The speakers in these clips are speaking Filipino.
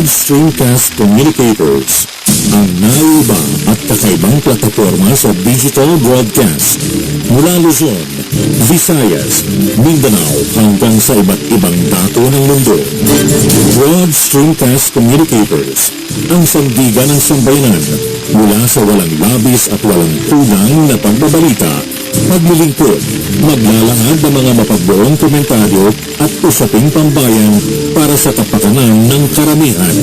Broad Streamcast Communicators, ang naiba at kakaibang plataforma sa digital broadcast mula Luzon, Visayas, Mindanao hanggang sa iba't ibang dako ng mundo. Broad Streamcast Communicators, ang sandigan ng sambayanan mula sa walang labis at walang kulang na pagbabalita, paglilingkod, maglalahad ng mga mapagbuong komentaryo at usaping pambayan para sa kapakanan ng karamihan.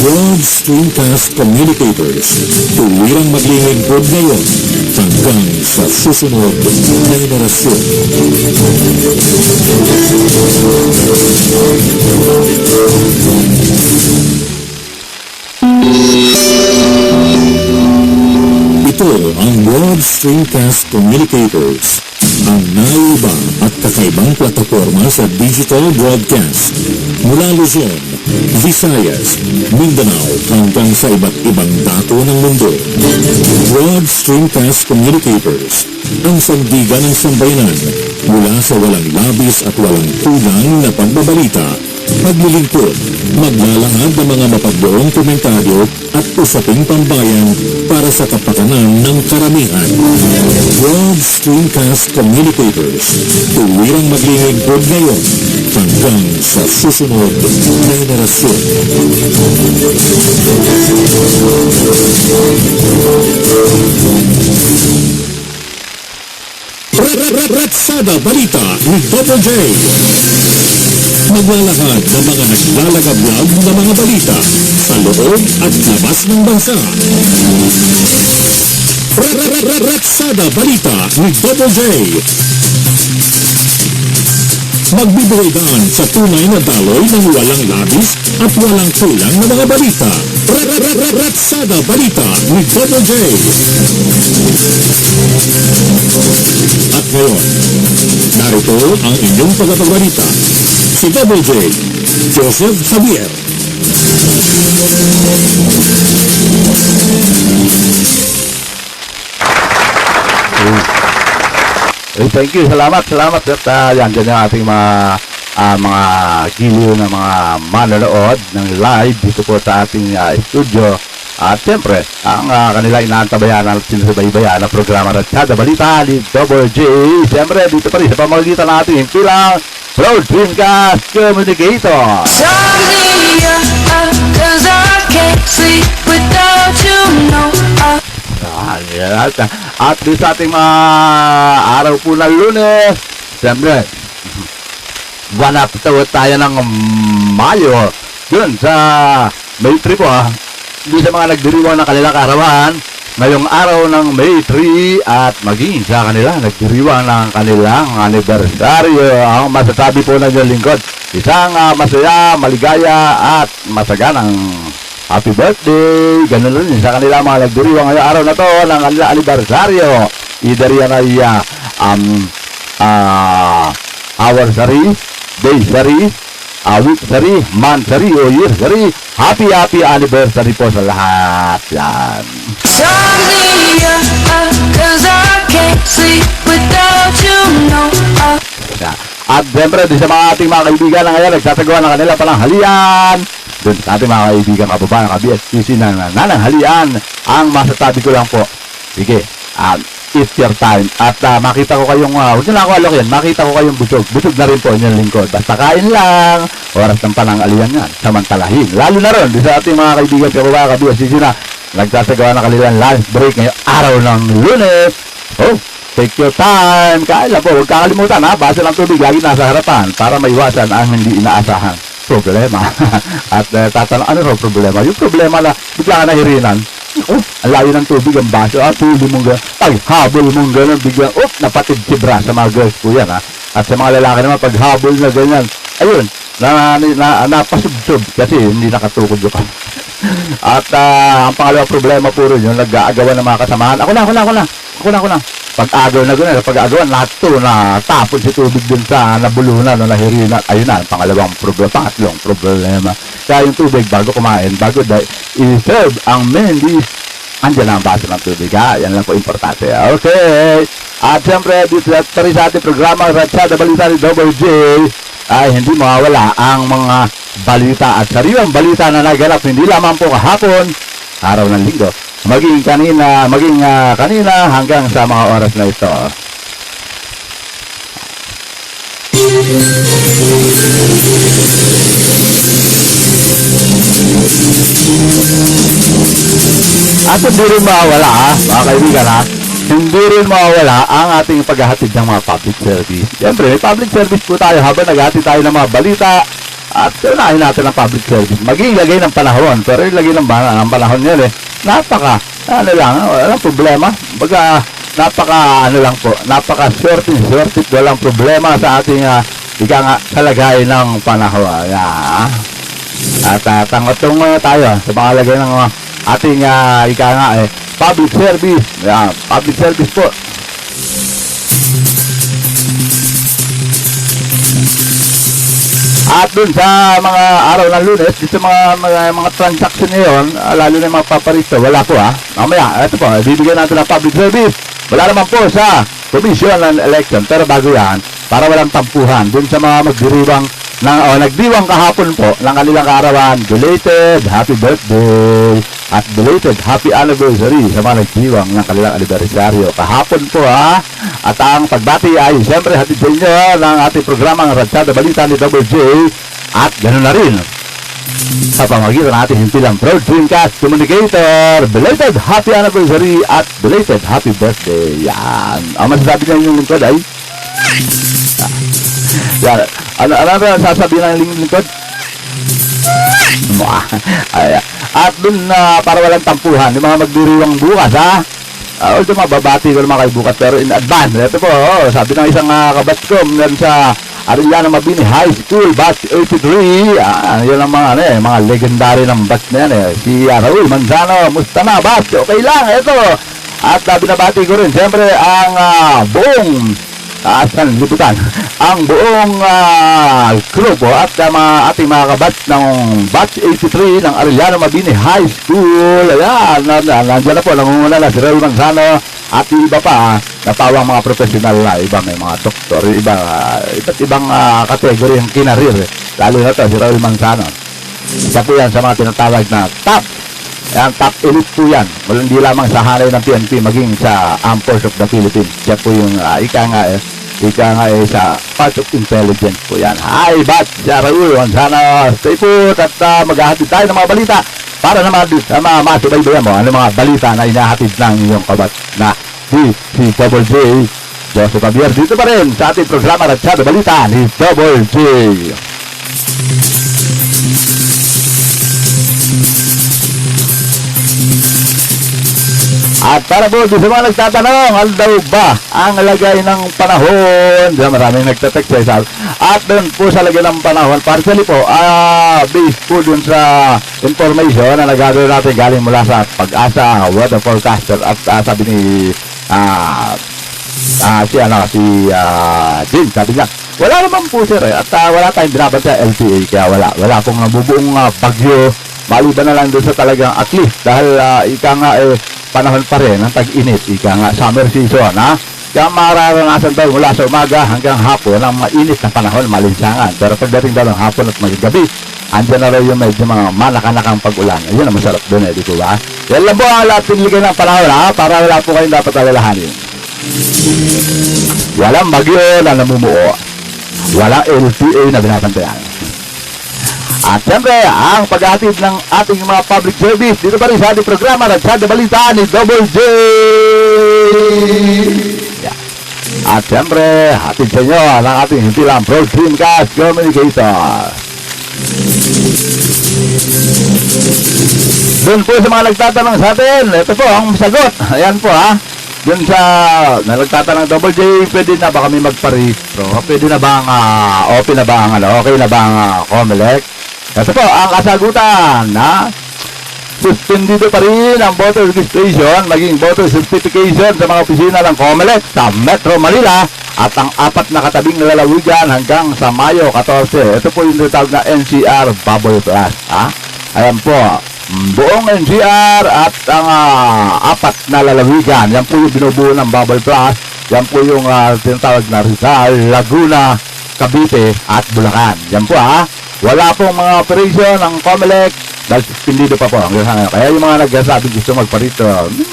Broad Streamcast Communicators, tuwirang maglilingkod ngayon hanggang sa susunod na henerasyon. Ito ang Broad Streamcast Communicators, ang naiba at kakaibang plataforma sa digital broadcast mula Luzon, Visayas, Mindanao hanggang sa iba't ibang dako ng mundo. Broad Streamcast Communicators, ang sandigan ng sambayanan mula sa walang labis at walang kulang na pagbabalita, paglilingkod, maglalahad ng mga mapagbuong komentaryo at usaping pambayan para sa kapakanan ng karamihan. Broad Streamcast Communicators, tuwirang maglilingkod ngayon hanggang sa susunod na henerasyon. Ratsada Balita ni Double J. Maglalahad ng mga naglalagablog na mga balita sa loob at labas ng bansa. Ratsada Balita ni Double J. Magbibigay daan sa tunay na daloy ng walang labis at walang kulang na mga balita. Ratsada Balita ni Double J. At ngayon, narito ang inyong pagpapabalita, si Double J, Joseph Javier. Thank you, salamat at yan dyan yung ating mga giliw na mga manonood ng live dito po sa ating studio. At siyempre, ang kanila inaantabayan at sinusubaybayan ang programa Ratsada Balita ni Double J. Siyempre, dito pa rin sa pamagitan natin bilang Broad Streamcast Communicator. At dito sa ating mga araw po ng Lunes, siyempre, buwan na tayo ng Mayo, dun sa May 3 po hindi sa mga nagdiriwang ng kanilang kaarawan ngayong araw ng May 3 at maging sa kanila nagdiriwang ng kanilang anibersaryo. Ang masasabi po ng inyong lingkod, isang masaya, maligaya at masaganang happy birthday. Ganun rin sa kanila mga nagdiriwang ngayong araw na to ng kanilang anibersaryo. Either yan ay hour-sari, day-sari, week-sari, month-sari o year-sari. Happy anniversary po sa lahat. Yan. At siyempre, di sa mga ating mga kaibigan na ngayon nagsasagawa ng kanila palang halian. Doon sa ating mga kaibigan kababayan ng KBSQC na nananghalian, ang masasabi ko lang po, sige, it's your time. At makita ko kayong, huwag nyo na ako alok yan, makita ko kayong busog. Busog na rin po inyong lingkod. Basta kain lang, oras ng panangalian yan, samantalahin. Lalo na ron, di sa ating mga kaibigan kababayan KBSQC na nagsasagawa ng kanilang lunch break ngayong araw ng Lunes. Oh, take your time. Kain lang po, huwag kakalimutan base ng tubig, lagi nasa harapan para maiwasan ang hindi inaasahan problema. At tatanong, ano raw problema? Yung problema na bigla ka nahirinan. Ang layo ng tubig ang baso. Pili mong gano'n. Paghabol mong gano'n, biglang, napatid si bra sa mga girls po yan, At sa mga lalaki naman, paghabol na ganyan, ayun, napasubsob kasi hindi nakatukod yung At ang pangalawang problema po rin, yung nag-aagawan ng mga kasamahan. Ako na. Pag-agaw na gano'n, pag-agawan, lahat to na tapon si tubig dun sa nabulunan o nahirinan. Ayun na, ang pangalawang problema, pangatlong problema. Kaya yung tubig, bago kumain, bago i-serve ang main dish, andyan ang baso ng tubig, Yan lang po importante. Okay. At siyempre, dito sa ating programa, Ratsada Balita ni Double J, ay hindi mawawala ang mga balita at sariwang balita na naganap hindi lamang po kahapon, araw ng linggo, maging kanina hanggang sa mga oras na ito. At hindi rin mawawala, mga kaibigan, hindi rin mawawala ang ating paghahatid ng mga public service. Siyempre, may public service po tayo habang naghahatid tayo ng mga balita at unahin natin ang public service. Maging lagay ng panahon, pero yung lagay ng panahon yan walang problema. Napaka shorted, walang problema sa ating kalagay ng panahon. At tanggotong tayo sa mga lagay ng ating public service. Public service po. At dun sa mga araw ng Lunes, dito mga transaction ngayon, lalo na yung mga paparito, wala po mamaya, ito po, bibigyan natin ng public service. Wala naman po sa Commission on Election, pero bago yan, para walang tampuhan, dun sa mga nagdiwang kahapon po ng kanilang kaarawan, belated happy birthday at belated happy anniversary sa mga nagdiwang ng kanilang anibersaryo kahapon po At ang pagbati ay siyempre hatid sa inyo ng ating programang Ratsada Balita ni Double J at ganoon na rin sa pamagitan ng ating himpilang Proud Dreamcast Communicator, belated happy anniversary at belated happy birthday. Yan. Ang masasabi niya yung lingkod ay yan. Ano sasabihin ng lingkod? At dun para walang tampuhan, yung mga magdiriwang bukas although mababati ko naman kayo bukas, pero in advance. Ito po, sabi ng isang kabatch ko sa Arellano Mabini High School, batch 83. Yan ang mga legendary ng batch na yan si Raul Manzano, musta na batch? Okay lang, ito. At binabati ko rin siyempre ang buong liputan, ang buong grupo at ating mga kabatch ng batch 83 ng Arellano Mabini High School. Ayan, nandiyan na po, nangunguna na si Raul Manzano at iba pa napawang mga profesional na iba, may mga doktor, iba't ibang kategori yung kinarir, lalo na to si Raul Manzano. Isa po yan sa mga tinatawag na top. Yan, top elite po yan. Wala hindi lamang sa hanay ng PNP, maging sa Armed Forces of the Philippines. Siya po yung ika nga sa part of intelligence po yan. Hi, Bat, siya Raul Manzano. Stay put at maghahatid tayo ng mga balita para naman masubaybayan mo ano mga balita na inahatid ng iyong kabat na si Double J. Joseph Javier dito pa rin sa ating programa Ratsada Balita ni Double J. At para po sa mga nagtatanong, ano daw ba ang lagay ng panahon? Diyan maraming nagtatext sa at doon po sa lagay ng panahon, partially po, based po dun sa information na nagagawin natin galing mula sa Pag-asa, weather forecaster at sabi ni si Jim, sabi niya, wala naman po sir at wala tayong binaban sa LTA, kaya wala pong nabubuong bagyo, maliban na lang doon sa talagang at least dahil panahon pa rin ng tag-init, summer season kaya mararanasan daw mula sa umaga hanggang hapon ang mainit na panahon, malinsangan, pero pagdating daw ng hapon at magabi, andyan na raw yung medyo mga manakanakang pag-ulan. Ayun ang masarap doon di ko ba? Yan lang po ang lahat pinigay ng panahon para wala po kayong dapat alalahanin. Walang bagyo na namumuo, walang LTA na binabantayan. At siyempre, ang paghatid ng ating mga public service dito pa rin sa ating programa Ratsada Balita ni Double J. At siyempre, hatid sa inyo ang ating himpilang Proud Dreamcast Communicator. Doon po sa mga nagtatanong sa atin, ito po ang sagot. Ayan po doon sa nagtatanong Double J, pwede na ba kami magparehistro? Pwede na ba ang okay na ba ang COMELEC? Ito po ang kasagutan suspendido pa rin ang voter registration maging voter certification sa mga opisina ng COMELEC sa Metro Manila at ang 4 na katabing lalawigan hanggang sa Mayo 14. Ito po yung tinatawag na NCR Bubble Plus. Ayan po, buong NCR at ang 4 na lalawigan, yan po yung binubuo ng Bubble Plus. Yan po yung tinatawag na Rizal, Laguna, Cavite at Bulacan. Yan po wala pong mga operation ng COMELEC dahil suspendido pa po hanggang ngayon. Kaya yung mga nagsasabi gusto magparito,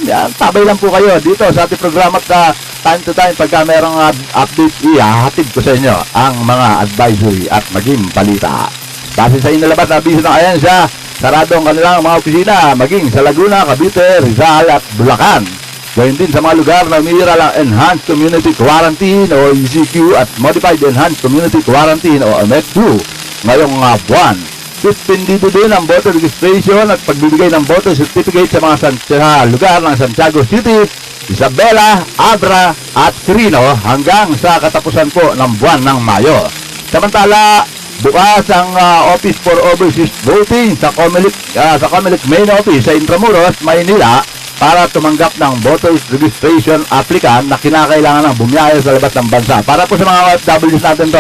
yan, tabay lang po kayo dito sa ating programa at time to time pagka merong update, ihahatid ko sa inyo ang mga advisory at maging balita. Kasi sa inilabas na abiso ng ahensya, sarado ang kanilang mga opisina maging sa Laguna, Cavite, Rizal at Bulacan. Gayun din sa mga lugar na umiiral ang Enhanced Community Quarantine o ECQ at Modified Enhanced Community Quarantine o MEQ ngayong buwan. Suspendido din ang voter registration at pagbibigay ng voter certificate sa mga lugar ng Santiago City, Isabela, Abra at Quirino hanggang sa katapusan po ng buwan ng Mayo. Samantala, bukas ang Office for Overseas Voting sa COMELEC Main Office sa Intramuros, Maynila para tumanggap ng voter registration applicant na kinakailangan ng bumiyahe sa labas ng bansa. Para po sa mga OFWs natin to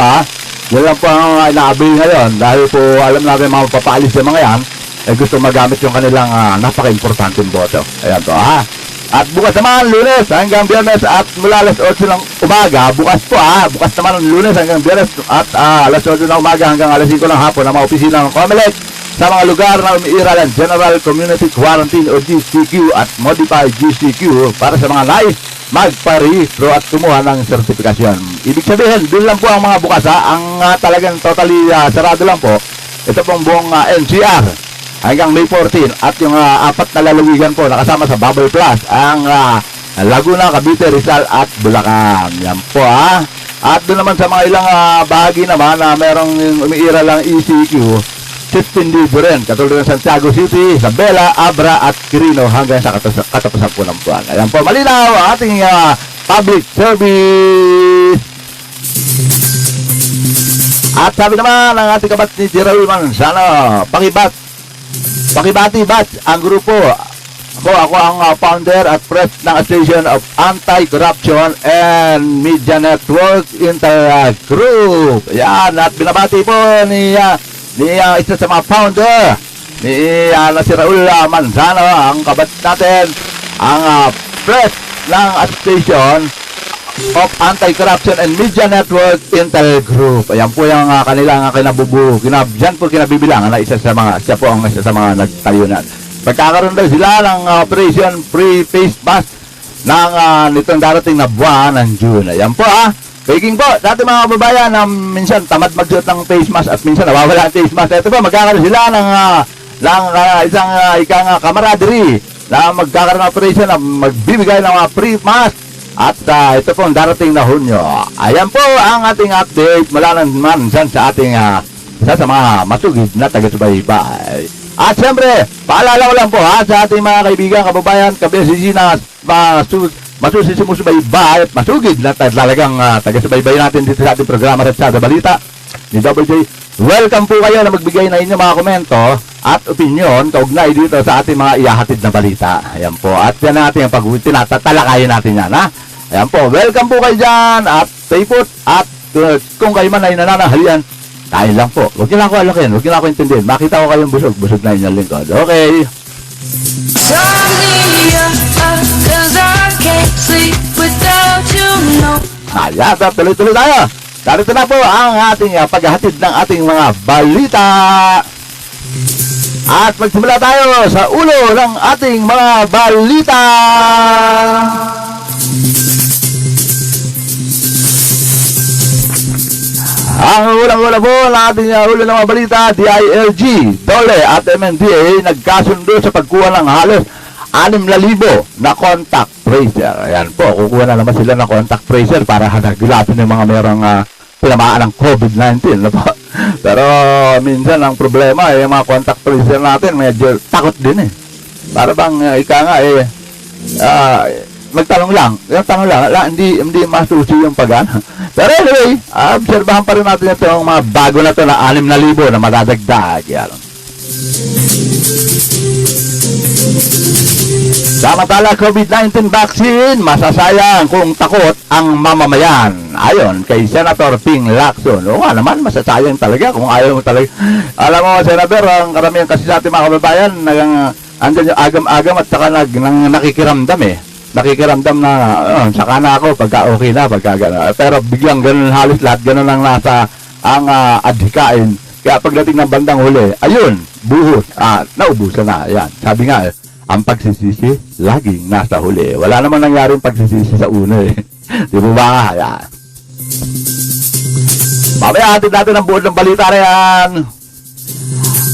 yan lang po ang inaabil ngayon dahil po alam natin mga papaalis sa mga yan gusto magamit yung kanilang napaka-importanteng boto. Ayan to At bukas naman Lunes hanggang Biyernes at mula alas 8 ng umaga, bukas po bukas naman Lunes hanggang Biyernes at alas 8 ng umaga hanggang alas 5 ng hapon ang mga opisina ng COMELEC sa mga lugar na umiiral ang General Community Quarantine o GCQ at Modified GCQ para sa mga nais magparehistro at kumuha ng sertifikasyon. Ibig sabihin, doon lang po ang mga bukas ang talagang totally sarado lang po. Ito pong buong NCR hanggang May 14 at yung apat na lalawigan po nakasama sa Bubble Plus ang Laguna, Cavite, Rizal at Bulacan. Yan po At doon naman sa mga ilang bahagi naman na merong umiiral lang ECQ, suspendido rin katulad ng Santiago City, Isabela, Abra at Quirino hanggang sa katapusan po ng buwan. Ayan po, malinaw ang ating public service. At sabi naman ng ating kabat ni Raul Manzano, Pakibati Batch ang grupo. Ako ang founder at president ng Association of Anti-Corruption and Media Network Intergroup. Ayan, at binabati po ni isa sa mga founder ni si Raul Manzano, ang kabat natin, ang press ng Association of Anti-Corruption and Media Network Intergroup. Ayan po yung kanilang dyan po kinabibilangan na siya po ang isa sa mga nagtayunan. Pagkakaroon daw sila ng Operation Free Face Mask ng nitong darating na buwan ng June. Ayan po Baking po, dati mga kababayan na minsan tamad magsuot ng face mask at minsan nawawala ang face mask. Ito po, magkakaroon sila ng isang camaraderie na magkakaroon ng operation na magbibigay ng mga free mask. At ito po ang darating na Hunyo. Ayan po ang ating update mula naman sa ating isa sa mga masugid na taga-subaybay. At siyempre, paalala ko lang po sa ating mga kaibigan, kababayan, kabesisi na masusubaybay at masugid na talagang taga-subaybay natin dito sa ating programa Ratsada Balita ni WJ. Welcome po kayo na magbigay na inyong mga komento at opinion kaugnay dito sa ating mga ihahatid na balita. Ayan po, at yan natin ang tinatatalakayin natin yan Ayan po, welcome po kayo dyan at stay put at kung kayo man ay nananahalian, tayo lang po. Huwag nyo lang ako alakin, huwag nyo lang ako intindihin. Makita ko kayong busog na inyong lingkod. Okay. Ayan, tuloy-tuloy tayo. Darito na po ang ating paghahatid ng ating mga balita. At magsimula tayo sa ulo ng ating mga balita. Ang ulang-ula po ng ating ulo ng mga balita, DILG, DOLE at MNDA nagkasundo sa pagkuha ng halos 6,000 na contact tracer. Ayan po, kukuha na naman sila ng contact tracer para hanagilapin yung mga merong tinamaan ng COVID-19. Pero minsan ang problema yung mga contact tracer natin medyo takot din para bang magtanong lang, hindi masusi yung pagana. Pero anyway, obserbahan pa rin natin itong mga bago na ito na 6,000 na madadagdag. Yan. Samantala, COVID-19 vaccine, masasayang kung takot ang mamamayan. Ayon kay Senator Ping Lacson. Oo nga naman, masasayang talaga kung ayaw mo talaga. Alam mo, Senator, ang karamihan kasi sa ating mga kababayan, andyan yung agam-agam at saka nakikiramdam Nakikiramdam na, saka na ako, pagka okay na, pagka gano'n. Pero biglang gano'n halos lahat, gano'n lang nasa ang adhikain Kaya pagdating ng bandang huli, ayun, buhos, naubusan na. Yan, sabi nga, ang pagsisisi, laging nasa huli. Wala namang nangyaring pagsisisi sa una eh. Di ba ba? Yan. Mamaya atin natin ang buod ng balita na yan.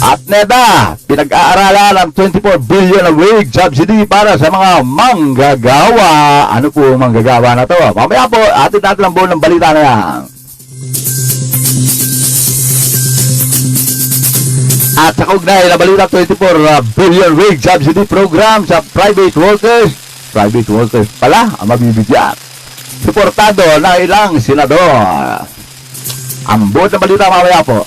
At NEDA, pinag-aaralan ng 24 billion na wage subsidy para sa mga manggagawa. Ano po ang manggagawa na to? Mamaya po, atin natin ang buod ng balita na yan. At sa kaugnay na balita, 24 billion wage subsidy program sa private workers. Private workers pala ang mabibigyan. Suportado na ilang senador. Ang buod ng balita mamaya po.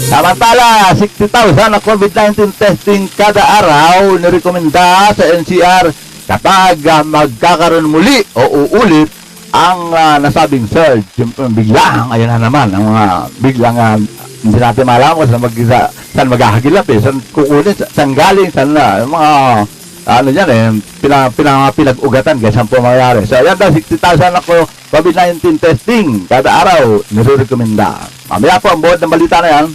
Samantala, 60,000 na COVID-19 testing kada araw nirekomenda sa NCR kapag magkakaroon muli o uulit ang nasabing surge. Biglang, ayun na naman, ang mga biglang hindi natin malaman kung saan maghahagilap eh, saan kukunin, saan galing, saan na, yung mga ano yan eh, pinag-ugatan kaya saan po mangyari. So, ayan daw, 60,000 na COVID-19 testing kada araw nirekomenda. Mamaya po ang buod ng balita na yan.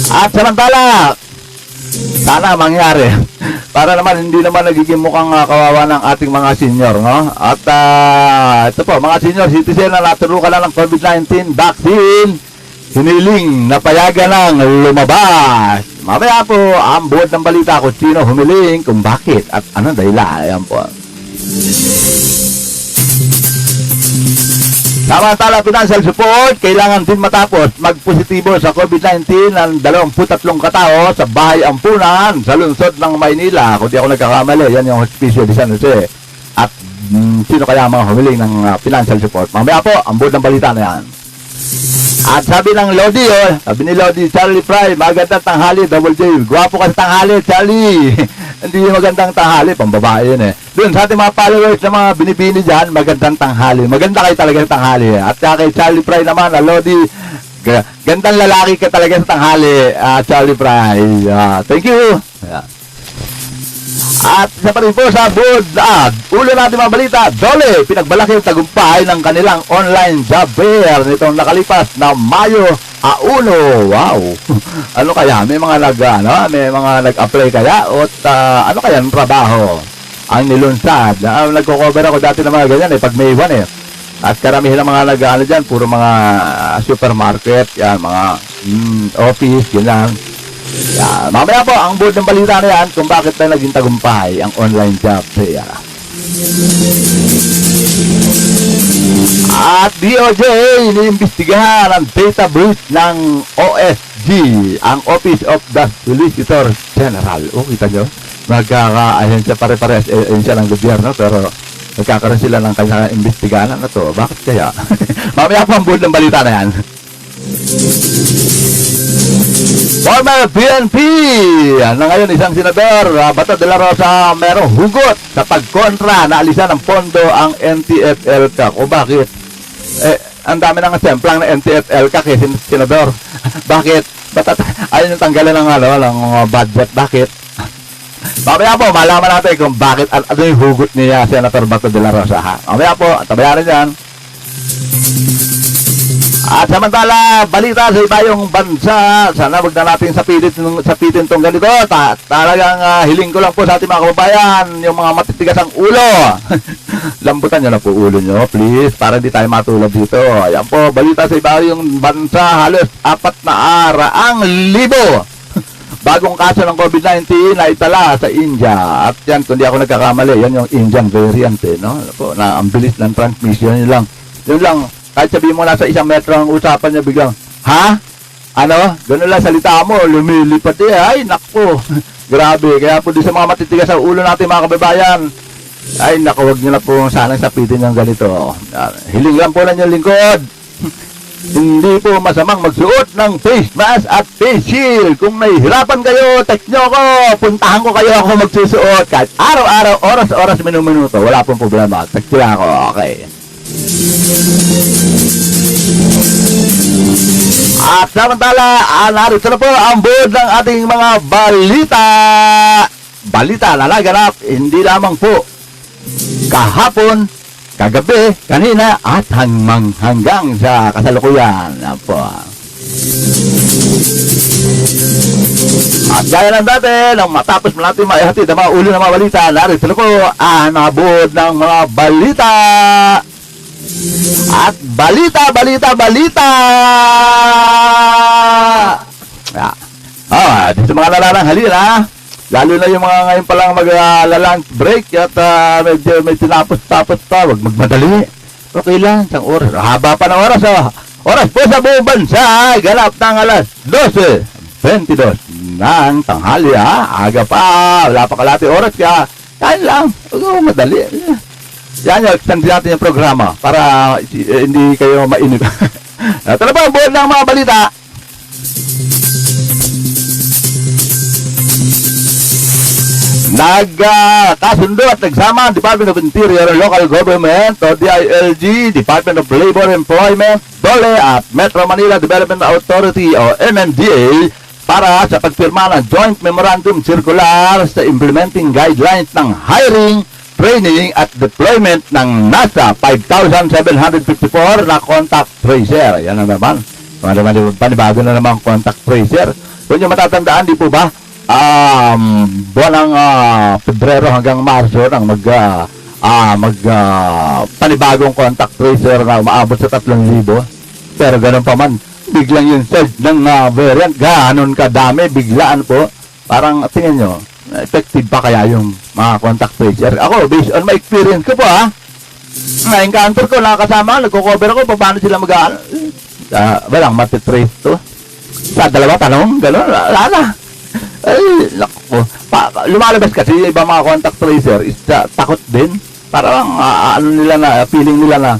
At samantala, sana mangyari para naman hindi naman nagiging mukhang kawawa ng ating mga senior, no? At ito po, mga senior citizen na naturukan na ng COVID-19 vaccine, hiniling na payagan ng lumabas. Mamaya po ang buod ng balita kung sino humiling, kung bakit at ano dahilan. Ayan po. Samantala, financial support, kailangan din matapos magpositibo sa COVID-19 ng 23 katao sa bahay ampunan sa lungsod ng Maynila. Kung di ako nagkakamali, yan yung hospicio de San Jose. At sino kaya mga humiling ng financial support? Mamaya po, ang buod ng balita na yan. At sabi ng Lodi, sabi ni Lodi, Charlie Fry, magandang tanghali, Double J. Gwapo ka sa tanghali, Charlie. Hindi magandang tanghali, pambabae yun eh. Doon sa ating mga followers na mga binibini dyan, magandang tanghali. Maganda kayo talaga sa tanghali. At kay Charlie Fry naman, Lodi, gandang lalaki ka talaga sa tanghali, Charlie Fry. Thank you. At isa pa rin po sa board, ulo natin mga balita, Dole, pinagbalaki yung tagumpay ng kanilang online job fair nitong nakalipas na Mayo 1. Wow! Ano kaya? May mga nag-apply kaya? O ano kaya ng trabaho ang nilunsad? Nagko-cover ako dati ng mga ganyan pag May 1 eh. At karamihan ng mga nag-ano dyan, puro mga supermarket, yan, mga office, ganyan. Mamaya po, ang buod ng balita na yan kung bakit na naging tagumpay ang online job fair. At DOJ, iniimbestigahan ang data breach ng OSG, ang Office of the Solicitor General. Kita nyo? Nagkaka-ahensya pare-pares, ahensya ng gobyerno, pero nagkakaroon sila ng kanyang imbestigahan na to. Bakit kaya? Mamaya po ang buod ng balita na yan. Former PNP na ngayon isang senador, Bato de la Rosa, merong hugot sa pagkontra na alisan ng pondo ang NTF-ELCAC. O bakit? Ang dami ng semplang na NTF-ELCAC senador. Bakit? Ayun yung tanggalan ng budget. Bakit? Mamaya po, malaman natin kung bakit at ano yung hugot niya, Senator Bato de la Rosa. Mamaya po, tabayaran yan. At samantala, balita sa iba yung bansa. Sana wag na natin sapitin tong ganito. Talagang hiling ko lang po sa ating mga kababayan, yung mga matitigas ang ulo. Lambutan nyo na po ulo nyo, please, para di tayo matulad dito. Ayan po, balita sa iba yung bansa, halos 400,000 bagong kaso ng COVID-19 na itala sa India. At yan, kung di ako nagkakamali, yan yung Indian variant, no? Na ang bilis ng transmission, yun lang. Kahit sabihin mo nasa 1 metro ang usapan niya, biglang, ha? Ano? Ganun lang salita mo, lumilipat ay, nakpo. Grabe, kaya po di sa mga matitigas sa ulo natin mga kababayan, ay, naku, wag nyo na po sanang sapitin ng ganito. Hiling lang po lang yung lingkod. Hindi po masamang magsuot ng face mask at face shield. Kung nahihirapan kayo, text nyo ako, puntahan ko kayo ako magsusuot. Kahit araw-araw, oras-oras, minuto, wala pong problema. Text nyo ako, okay. At samantala, narito na po ang board ng ating mga balita na naganap hindi lamang po kahapon, kagabi, kanina, at hanggang sa kasalukuyan. Yan po. At gaya ng dati, nang matapos mo natin maihatid ang mga ulo ng mga balita, narito po ang nabud ng mga balita. At balita! Dito mga lalarang halina, lalo na yung mga ngayon palang mag-lunch break at medyo may tinapos-tapos pa, wag magmadali. Okay lang, isang oras. Haba pa ng oras, oh. Oras po sa buong bansa, ganap ng alas 12:22 ng tanghali, ha? Aga pa, wala pa kalati oras, kaya kain lang, huwag madali. Yan yung extend natin yung programa para hindi kayo mainip. Ito na po ang buwan ng mga balita. Nagkasundo at nagsama ang Department of Interior, Local Government o DILG, Department of Labor Employment, DOLE at Metro Manila Development Authority o MMDA para sa pagpirma ng Joint Memorandum Circular sa implementing guidelines ng hiring, training at deployment ng NASA 5,754 na contact tracer. Yan na naman. Panibago na naman contact tracer. Kung nyo matatandaan, di po ba? Buwan ng Pebrero hanggang Marso nang panibagong contact tracer na umaabot sa 3,000. Pero ganun pa man, biglang yung surge ng variant, ganon kadami, biglaan po. Parang tingnan nyo, effective pa kaya yung mga contact tracer? Ako, based on my experience ko po, na-encounter ko, nakakasama, nagko-cover ako, paano sila mag-ano? Walang matitrace to. Sa dalawa tanong, gano'n, wala na. Ay, lako. Lumalabas kasi yung ibang mga contact tracer is takot din. Parang ano nila na, feeling nila na,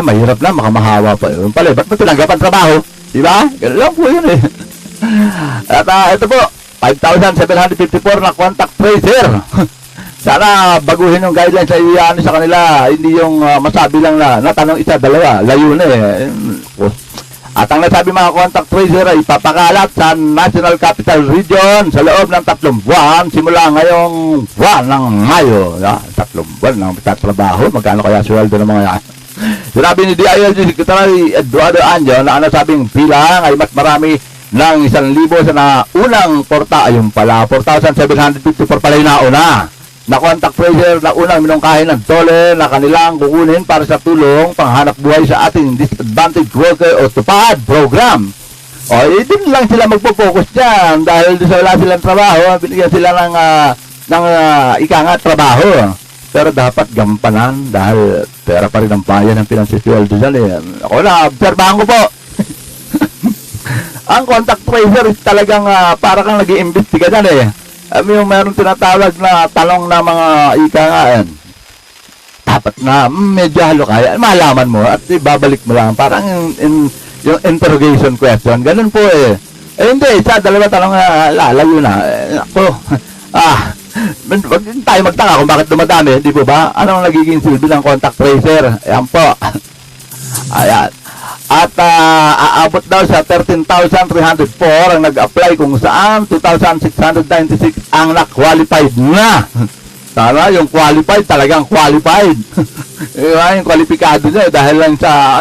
mahirap na, makamahawa pa. Yung pala, ba't mo tinanggap ang trabaho? Diba? Gano'n lang po yun eh. At ito po, 5,754 na contact tracer. Sana baguhin yung guidelines sa iyan sa kanila. Hindi yung masabi lang na natanong isa, dalawa. Layo na eh. At ang nasabi mga contact tracer ay ipapakalat sa National Capital Region sa loob ng 3 buwan simula ngayong buwan ng Mayo. 3 buwan ng trabaho. Magkano kaya sweldo ng mga yan? Sinabi ni DILG Secretary Eduardo Anjo na ang nasabing bilang ay mas marami ng 1,000 sa naunang porta. Ayun pala, 4,754 pala yung nauna na contact tracer na unang minungkahin ng DOLE na kanilang kukunin para sa tulong panghanap buhay sa ating disadvantaged worker o TUPAD program. O, din lang sila magpo-focus dyan dahil sa wala silang trabaho, binigyan sila ng ika nga trabaho. Pero dapat gampanan dahil pera pa rin ang bayan ng pinansisweldo dyan eh. Ako na, obserbahan ko po. Ang contact tracer is talagang para kang nag-iimbestiga dyan eh. Yung meron tinatawag na talong na mga ika nga yan. Dapat na medyo halo kaya, malaman mo at ibabalik mo lang. Parang yung interrogation question, ganun po eh. Hindi, sa dalawa talong na lalayo na. Ako, wag tayo magtaka kung bakit dumadami, di po ba? Anong nagiging silbi ng contact tracer? Ayan po. Ayan. At aabot daw sa 13,304 ang nag-apply kung saan 2,696 ang na-qualified na. Sana yung qualified, talagang qualified. Yung kwalipikado niya dahil lang sa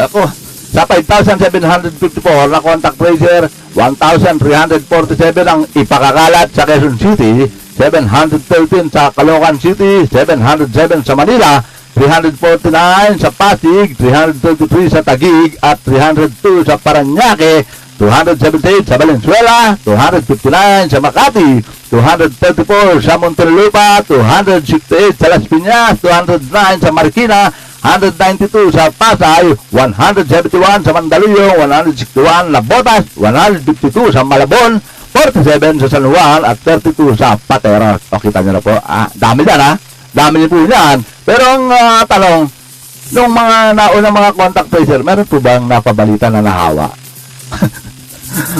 ako sa 5,754 na contact tracer, 1,347 ang ipakakalat sa Quezon City, 713 sa Caloocan City, 707 sa Manila, 349 sa Pasig, 333 sa Taguig, at 302 sa Parañaque, 278 sa Valenzuela, 259 sa Makati, 234 sa Muntinlupa, 268 sa Las Piñas, 209 sa Marikina, 192 sa Pasay, 171 sa Mandaluyong, 161 na Botas, 152 sa Malabon, 47 sa San Juan, at 32 sa Pateros. O, kita nyo na po. Dami dyan, dami nyo po yan. Pero ang tanong, nung mga naunang mga contact tracer, meron po bang napabalita na nahawa?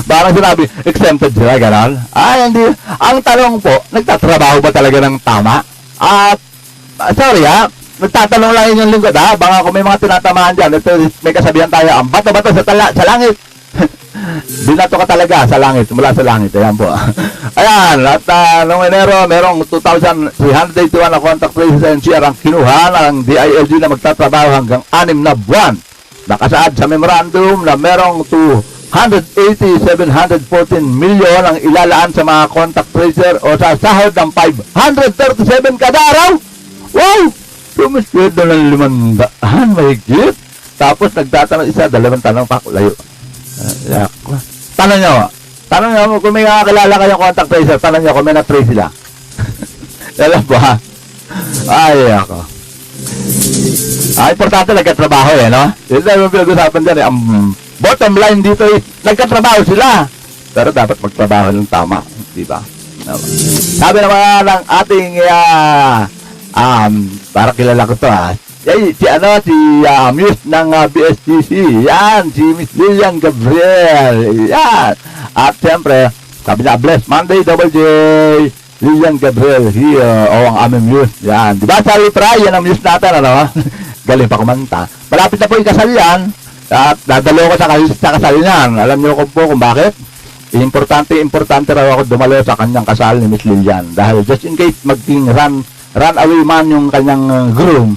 Parang sinabi, exempted sila, gano'n? Hindi. Ang tanong po, nagtatrabaho ba talaga ng tama? At, sorry nagtatanong lang inyong lingkod, baka kung may mga tinatamaan dyan, ito, may kasabihan tayo, ang bato-bato sa langit, Binato ka talaga sa langit, mula sa langit. Ayan po. Ayan, at noong Enero, merong 2,381 na contact traces NCR ang kinuha ng DILG na magtatrabaho hanggang 6 na buwan. Nakasaad sa memorandum na merong 280,714 milyon ang ilalaan sa mga contact tracer o sa sahod ng 537 kada araw. Wow! Tumisweldo ng 500, mahigit. Tapos nagtatanong isa, 2 tanong pa, layo. Tanong nyo kung may kakilala kayong contact tracer, tanong nyo kung may na-trace sila. Alam ba? Ay, ako. Importante nagkatrabaho no? Yun na yung pinag-usapan dyan Ang bottom line dito is, nagkatrabaho sila. Pero dapat magtrabaho ng tama, di ba? Sabi naman ng ating, para kilala ko to si Muse ng BSTC. Yan, si Miss Lilian Gabriel. Yan. At siyempre, sabi na, Bless Monday, Double J. Lilian Gabriel here. O, ang aming Muse. Yan. Diba sa Litra, yan ang Muse natin, ano? Galing pa kumanta. Malapit na po yung kasal yan. At dadalo ko sa kasal yan. Alam niyo kung bakit? Importante raw ako dumalo sa kanyang kasal ni Miss Lilian. Dahil just in case maging run away man yung kanyang groom,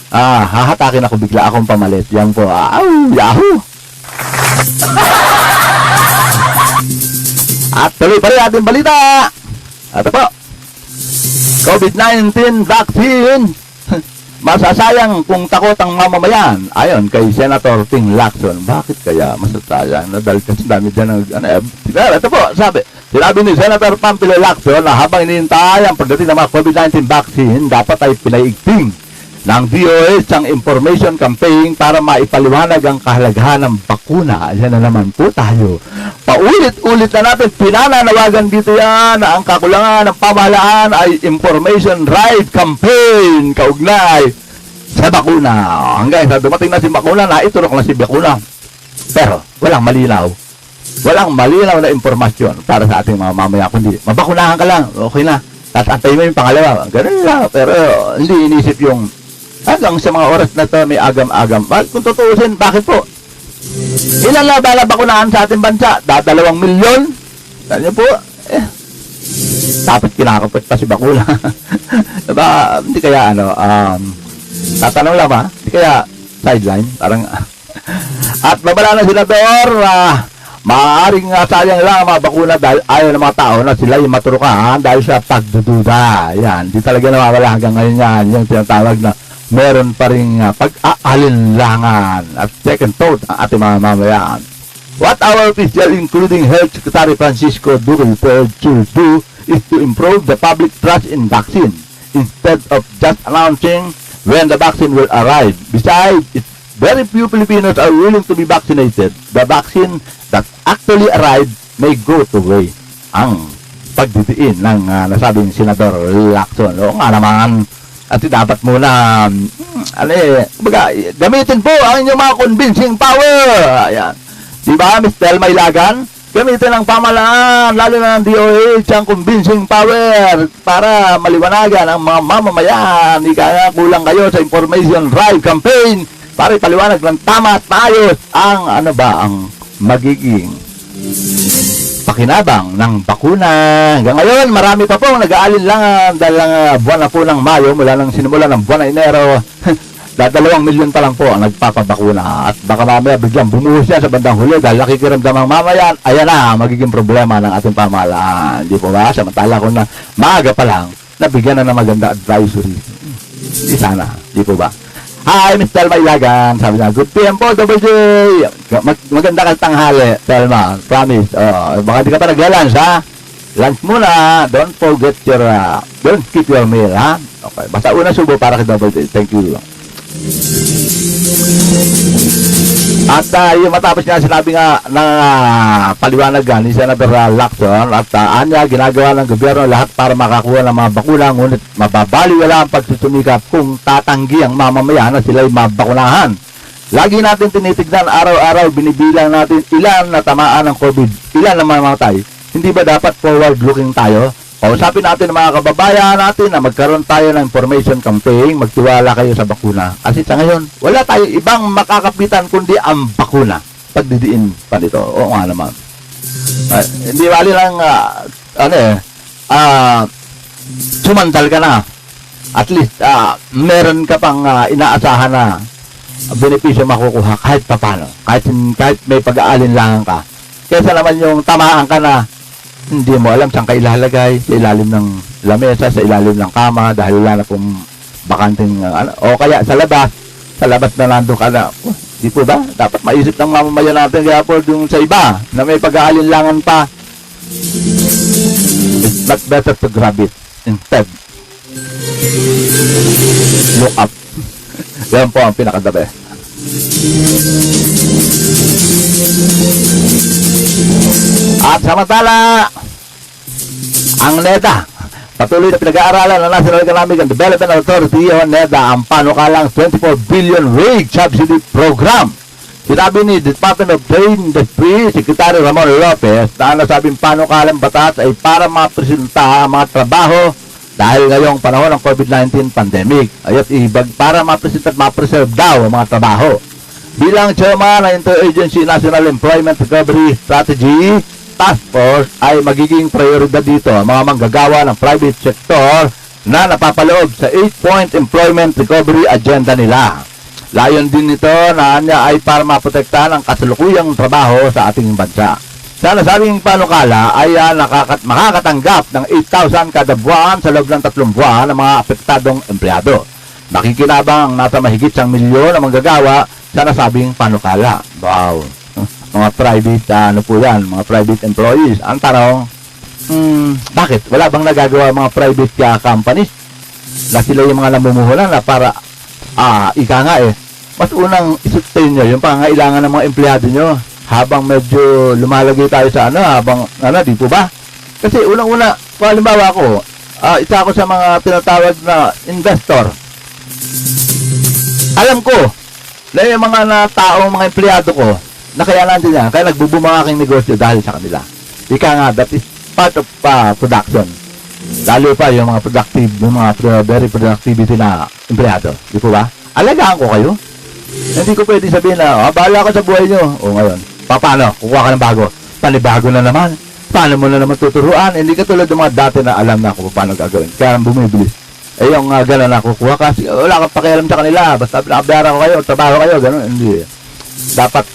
hahatakin ako bigla akong pamalit. Yan po. Yahoo! At tuloy pa rin ating balita. Ito po. COVID-19 vaccine. Masasayang kung takot ang mamamayan. Ayon kay Senator Ping Lacson. Bakit kaya masasayang? Dahil kasi dami dyan ito po, sinabi ni Senator Pampilo Lacson na habang inihintay ang pagdating ng mga COVID-19 vaccine, dapat ay pinaigting ng DOH ang information campaign para maipaliwanag ang kahalagahan ng bakuna. Yan na naman po tayo. Paulit-ulit na natin pinananawagan dito yan na ang kakulangan ng pamahalaan ay information right campaign kaugnay sa bakuna. Hanggang sa dumating na si bakuna, naiturok na si bakuna. Pero walang malinaw na impormasyon para sa ating mga mamaya, kundi mabakunahan ka lang, okay na. Tapos antay mo yung pangalawa. Ganun lang. Pero hindi inisip yung hanggang sa mga oras na to may agam-agam. Kung tutuusin, bakit po? Ilan na ba na bakunahan sa ating bansa? 2 milyon? Saan niyo po? Tapos kinakapit pa si bakuna. Diba? Hindi kaya tatanong lang ba? Hindi kaya sideline? Parang at babala na senador, maaaring sayang lang ang mga bakuna dahil ayaw ng mga tao na sila yung maturukan dahil sa pagdududa. Yan, di talaga nawawala hanggang ngayon yan. Yung tinatawag na meron pa rin pag-aalinlangan at second thought ang ating mga mamayan. What our official, including Health Secretary Francisco Duque should do is to improve the public trust in vaccine instead of just announcing when the vaccine will arrive. Besides, very few Filipinos are willing to be vaccinated. The vaccine that actually arrived may go to waste. Ang pagdidiin ng nasabing Senador Lacson. O nga naman, at dapat muna, gamitin po ang inyong mga convincing power. Ayan. Diba, Ms. Telma Ilagan? Gamitin ang pamahalaan, lalo na ng DOH, ang convincing power para maliwanagan ang mga mamamayan. Hindi kaya kulang kayo sa information drive campaign para ipaliwanag ng tama at maayos ang ang magiging pakinabang ng bakuna. Hanggang ngayon, marami pa pong nag-aalinlangan dahil buwan na po ng Mayo, mula nang sinimula ng buwan ng Enero, 2 milyon pa lang po ang nagpapabakuna. At baka mamaya biglang bumuhos siya sa bandang huli dahil nakikiramdam ang mamayan. Ayan na, magiging problema ng ating pamahalaan. Di po ba? Samantala ko na maaga pa lang, nabigyan na ng maganda advisory. Di sana. Di po ba? Hi, Miss Telma Ilagan. Sabi niya, good PM po, Double J. Maganda kang tanghali, Telma. Promise. Baka di ka pa nagla-lunch, ha? Lunch muna. Don't forget don't skip your meal, ha? Okay. Basta una subo para kay Double J. Thank you. At yung matapos niya, sinabi nga ng paliwanag ni Senator Lacson at anya ginagawa ng gobyerno lahat para makakuha ng mga bakuna, ngunit mababaliwala ang pagsusumikap kung tatanggi ang mamamayan na sila'y mabakunahan. Lagi natin tinitignan araw-araw, binibilang natin ilan na tamaan ng COVID, ilan na mamamatay. Hindi ba dapat forward-looking tayo? Kausapin natin ang mga kababayan natin na magkaroon tayo ng information campaign, magtiwala kayo sa bakuna. Kasi sa ngayon, wala tayo ibang makakapitan kundi ang bakuna. pagdidiin pa nito. Oo nga naman. Hindi bali lang, sumantal ka na. At least, meron ka pang inaasahan na benepisyo makukuha kahit papano. Kahit may pag-aalinlangan ka. Kesa naman yung tamaan ka na hindi mo alam saan ka ilalagay, sa ilalim ng lamesa, sa ilalim ng kama, dahil wala na pong bakanting, o kaya sa labas na nandun ka na. Di po ba? Dapat maisip ng mamamayan natin kaya po yung sa iba na may pag-aalinlangan pa. It's not better to grab it. Instead, look up. Yan po ang pinakadabi. At samantala, ang NEDA, patuloy na pinag-aaralan ng National Economic and Development Authority o NEDA ang panukalang 24 billion wage subsidy program. Sinabi ni Department of Trade Industry Secretary Ramon Lopez na nasabing panukalang batas ay para mapresenta ang mga trabaho dahil ngayong panahon ng COVID-19 pandemic. Ayat para mapresenta at mapreserve daw ang mga trabaho. Bilang chairman ng Interagency National Employment Recovery Strategy Task Force ay magiging prioridad dito ang mga manggagawa ng private sector na napapaloob sa 8-point employment recovery agenda nila. Layon din nito na anya ay para maprotektahan ang kasalukuyang trabaho sa ating bansa. Sa nasabing panukala ay makakatanggap ng 8,000 kada buwan sa loob ng 3 buwan ng mga apektadong empleyado. Nakikinabang nasa mahigit 1 milyon ang manggagawa sa nasabing panukala. Wow! Mga private, po yan, mga private employees. Ang tanong, bakit? Wala bang nagagawa mga private companies na sila yung mga namumuhunan na para, ika nga mas unang isustain nyo yung pangangailangan ng mga empleyado nyo habang medyo lumalagay tayo sa di po ba? Kasi unang-una, halimbawa ko, isa ako sa mga tinatawag na investor. Alam ko na yung mga mga empleyado ko, na kaya nandiyan yan, kaya nagbubuma ang aking negosyo dahil sa kanila. Ika nga, that is part of production. Lalo pa yung mga very productivity na empleyado. Di po ba? Alagaan ko kayo. Hindi ko pwede sabihin na, bahala ka sa buhay nyo. O ngayon, paano? Kukuha ka ng bago. Panibago na naman. Paano mo na naman tuturuan? Hindi ka tulad ng mga dati na alam na kung paano gagawin. Kaya bumibilis. Yung gano'n na kukuha ka. Wala kang pakialam sa kanila. Basta nakabayaran ko kayo, trabaho kayo, gano'n. Hindi. Dapat,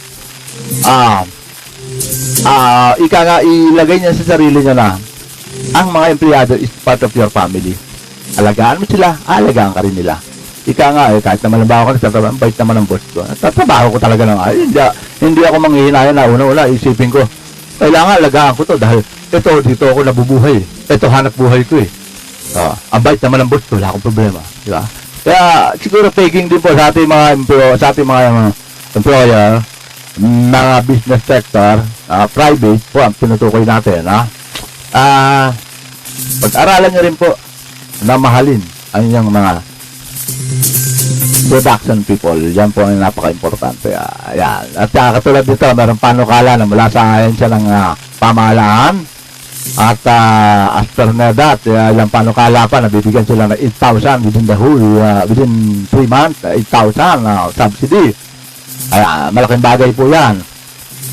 ika nga, ilagay niya sa sarili niya na ang mga empleyado is part of your family. Alagaan mo sila, alagaan ka rin nila. Ika nga, kahit naman lang ba ako nagtatrabaho, bait naman ang boss ko. Tatrabaho ko talaga ng hindi ako manghihinayan na una-una, isipin ko, kailangan alagaan ko to dahil dito ako nabubuhay. Ito hanap buhay ko ang bait naman ang boss ko, wala akong problema. Diba? Kaya siguro pegging din po sa ating mga employer, mga business sector, private po ang tinutukoy natin. Pag-aralan nyo rin po na mahalin ang inyong mga production people. Yan po ang napaka-importante. Ayan. At katulad dito, mayroong panukala na mula sa ahensya ng pamahalaan. At as per NEDA, ilang panukala pa, nabibigyan sila ng 8,000 within 3 months, 8,000 subsidy. Ay, malaking bagay po yan.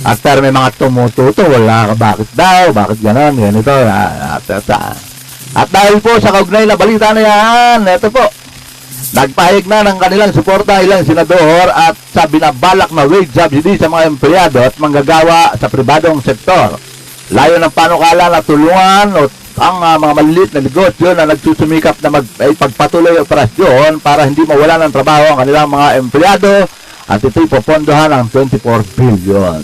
At pero may mga tumututol, bakit daw, bakit gano'n, ganito. At dahil po sa kaugnay na balita na yan, ito po, nagpahig na ng kanilang suporta ilang senador at sa binabalak na wage subsidy sa mga empleyado at manggagawa sa pribadong sektor. Layo ng panukala na tulungan ang mga maliliit na negosyo na nagsusumikap na pagpatuloy operasyon para hindi mawala ng trabaho ang kanilang mga empleyado at ito'y popondohan ng 24 billion.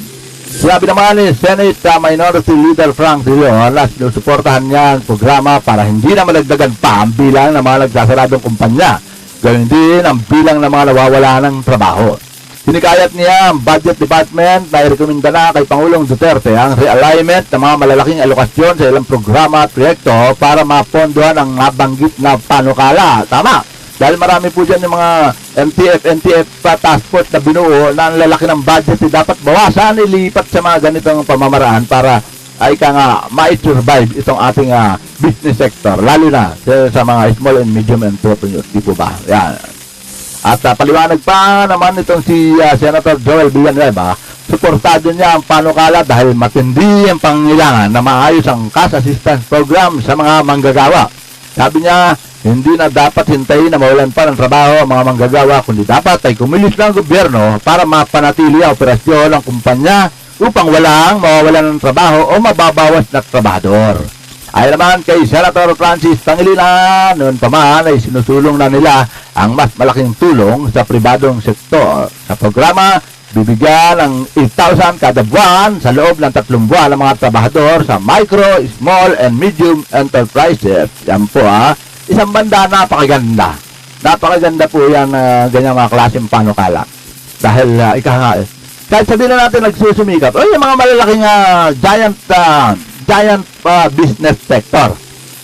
Sabi naman ni Senate Minority Leader Frank Dillon na sinusuportahan niya ang programa para hindi na malagdagan pa ang bilang ng mga nagsasaradong kumpanya. Ganoon din ang bilang ng mga nawawala ng trabaho. Sinikayat niya ang Budget Department na irekomenda na kay Pangulong Duterte ang realignment ng mga malalaking alokasyon sa ilang programa at proyekto para mapondohan ang nabanggit na panukala. Tama! Dahil marami po dyan yung mga NTF task force na binuo na ang lalaki ng budget dapat bawasan, ilipat sa mga ganitong pamamaraan para ay ma-survive itong ating business sector, lalo na sa mga small and medium entrepreneurs, di po ba? Yan. At paliwanag pa naman itong si Senator Joel Villanueva, suportado niya ang panukala dahil matindi ang pangailangan na maayos ang cash assistance program sa mga manggagawa. Sabi niya, hindi na dapat hintayin na mawalan pa ng trabaho ang mga manggagawa, kundi dapat ay kumilos ng gobyerno para mapanatili ang operasyon ng kumpanya upang walang mawawalan ng trabaho o mababawas na trabahador. Ayon naman kay Senator Francis Pangilinan, noon pa man ay sinusulong na nila ang mas malaking tulong sa pribadong sektor. Sa programa, bibigyan ng 8,000 kada buwan sa loob ng 3 buwan ng mga trabahador sa micro, small, and medium enterprises. Yan po isang banda, napakaganda. Napakaganda po yan, ganyang mga klaseng panukala. Dahil, kahit sabihin na natin nagsusumikap, yung mga malalaking giant business sector.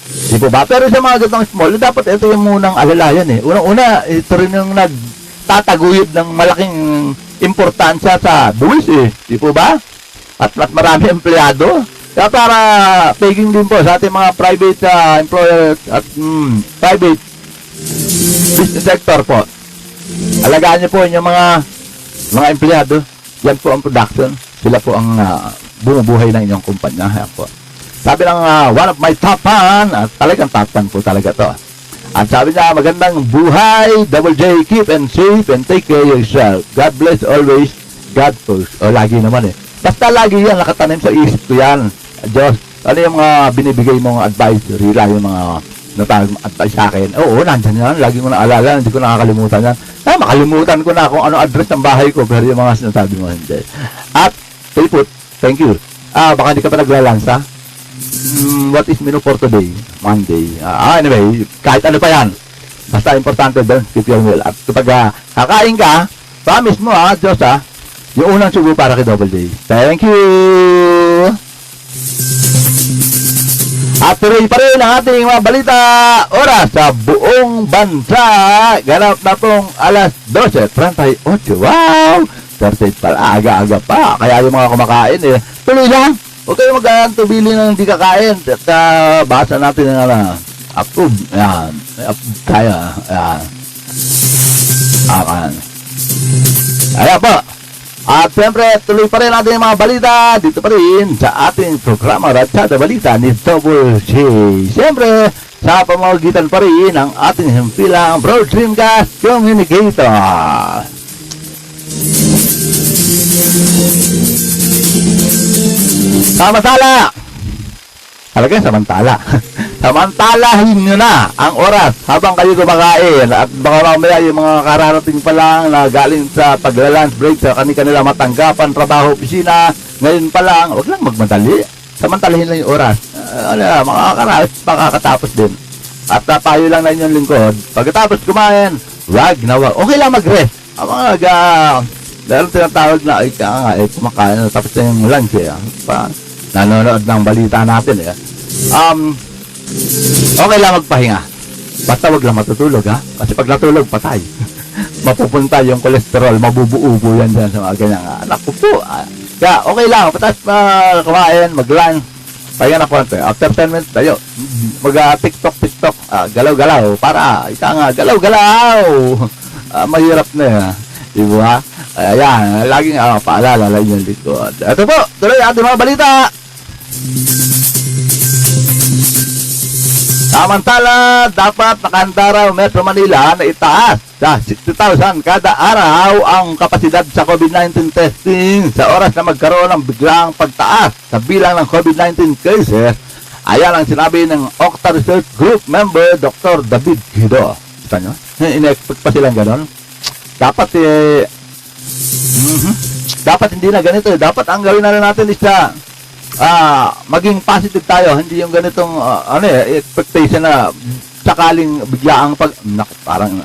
Di po ba? Pero sa mga gatong small, dapat ito yung munang alalayan eh. Unang-una, ito rin yung nagtataguyod ng malaking importansya sa buwis eh. Di po ba? At mas marami empleyado. Kaya para taking din po sa ating mga private employer at private business sector po. Alagaan niyo po yung mga empleyado. Yan po ang production. Sila po ang bumubuhay ng inyong kumpanya. Yan po. Sabi ng one of my top fan, talagang top fan po talaga to. At sabi niya, magandang buhay, Double J, keep and safe and take care of yourself. God bless always, God first. O, lagi naman eh. Basta lagi yan, nakatanim sa isip ko yan. Diyos, ano yung mga binibigay mong advice, Rila, yung mga advice sa akin. Oo, nandyan yan, lagi ko naalala, hindi ko nakakalimutan yan. Makalimutan ko na kung ano address ng bahay ko, pero yung mga sinasabi mo hindi. At, thank you. Baka hindi ka pa naglalansa? What is menu for today? Monday. Anyway, kahit ano pa yan. Basta importante doon, keep your meal. At kapag kakain ka, promise mo Diyos yung unang sugo para kay Double J. Thank you! At tuloy pa rin ang ating mga balita. Oras sa buong bansa. Ganap na pong alas 12:38. Wow! Thursday pala, aga-aga pa. Kaya yung mga kumakain tuloy lang. Huwag kayo mag-tubili ng hindi kakain. At basa natin ng approve. Ayan. Approve tayo. Ayan. Ayan. Ayan po. At siyempre, tuloy pa rin natin yung mga balita dito pa rin sa ating programa Ratsada Balita ni Double J. Siyempre, sa pamamagitan pa rin ng ating himpilang Broad Streamcast Communicator. Samantala! Talagang samantala. Samantalahin nyo na ang oras habang kayo kumakain. At baka mamaya yung mga kararating pa lang na galing sa pagla-lunch break sa kanilang matanggapan, trabaho, opisina, ngayon pa lang, wag lang magmadali. Samantalahin lang yung oras. Mga kararas, makakatapos din. At payo lang na inyong lingkod. Pagkatapos kumain, wag na wag. Okay lang mag-rest. Ang mga dahil tinatawag na kumakain tapos na yung lunch nanonood ng balita natin okay lang magpahinga basta wag lang matutulog kasi pag natulog patay mapupunta yung kolesterol, mabubuo yan dyan sa mga ganyang anak ko po kaya okay lang patas kumain, mag-lunch pahinga na konti, after 10 minutes tayo mag-tiktok galaw-galaw para galaw-galaw mahirap na diba? Ayan, laging paalala lang yung likod. Ito po, tuloy ating mga balita. Samantala, dapat nakahanda raw Metro Manila na itaas sa 60,000 kada araw ang kapasidad sa COVID-19 testing sa oras na magkaroon ng biglang pagtaas sa bilang ng COVID-19 cases. Ayan ang sinabi ng Octa Research Group member Dr. David Guido. Kita nyo? In-expect pa silang ganon? Dapat dapat hindi na ganito dapat ang gawin na rin natin is maging positive tayo, hindi yung ganitong expectation na sakaling biglaang parang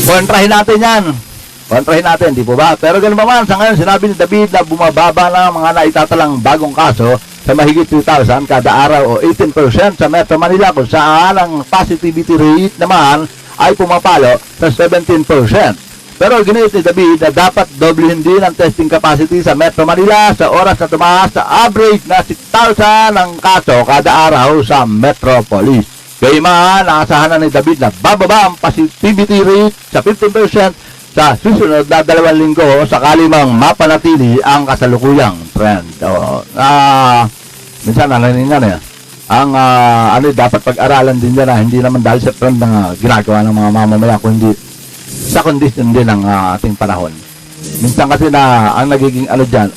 kontrahin natin di po ba? Pero ganun naman sa ngayon sinabi ni David na bumababa na mga naitatalang bagong kaso sa mahigit 2,000 kada araw o 18% sa Metro Manila kung saan ang positivity rate naman ay pumapalo sa 17%. Pero ginit ni David na dapat doblehin din ang testing capacity sa Metro Manila sa oras na tumaas sa average na 6,000 ang kaso kada araw sa Metropolis. Gayunman, naasahan na ni David na bababa ang positivity rate sa 15% sa susunod na 2 linggo sakali mang mapanatili ang kasalukuyang trend. Minsan nananingan ang dapat pag-aralan din yan hindi naman dahil sa trend na ginagawa ng mga mamamayan kundi sa kondisyon din ng ating panahon. Minsan kasi na ang nagiging dyan,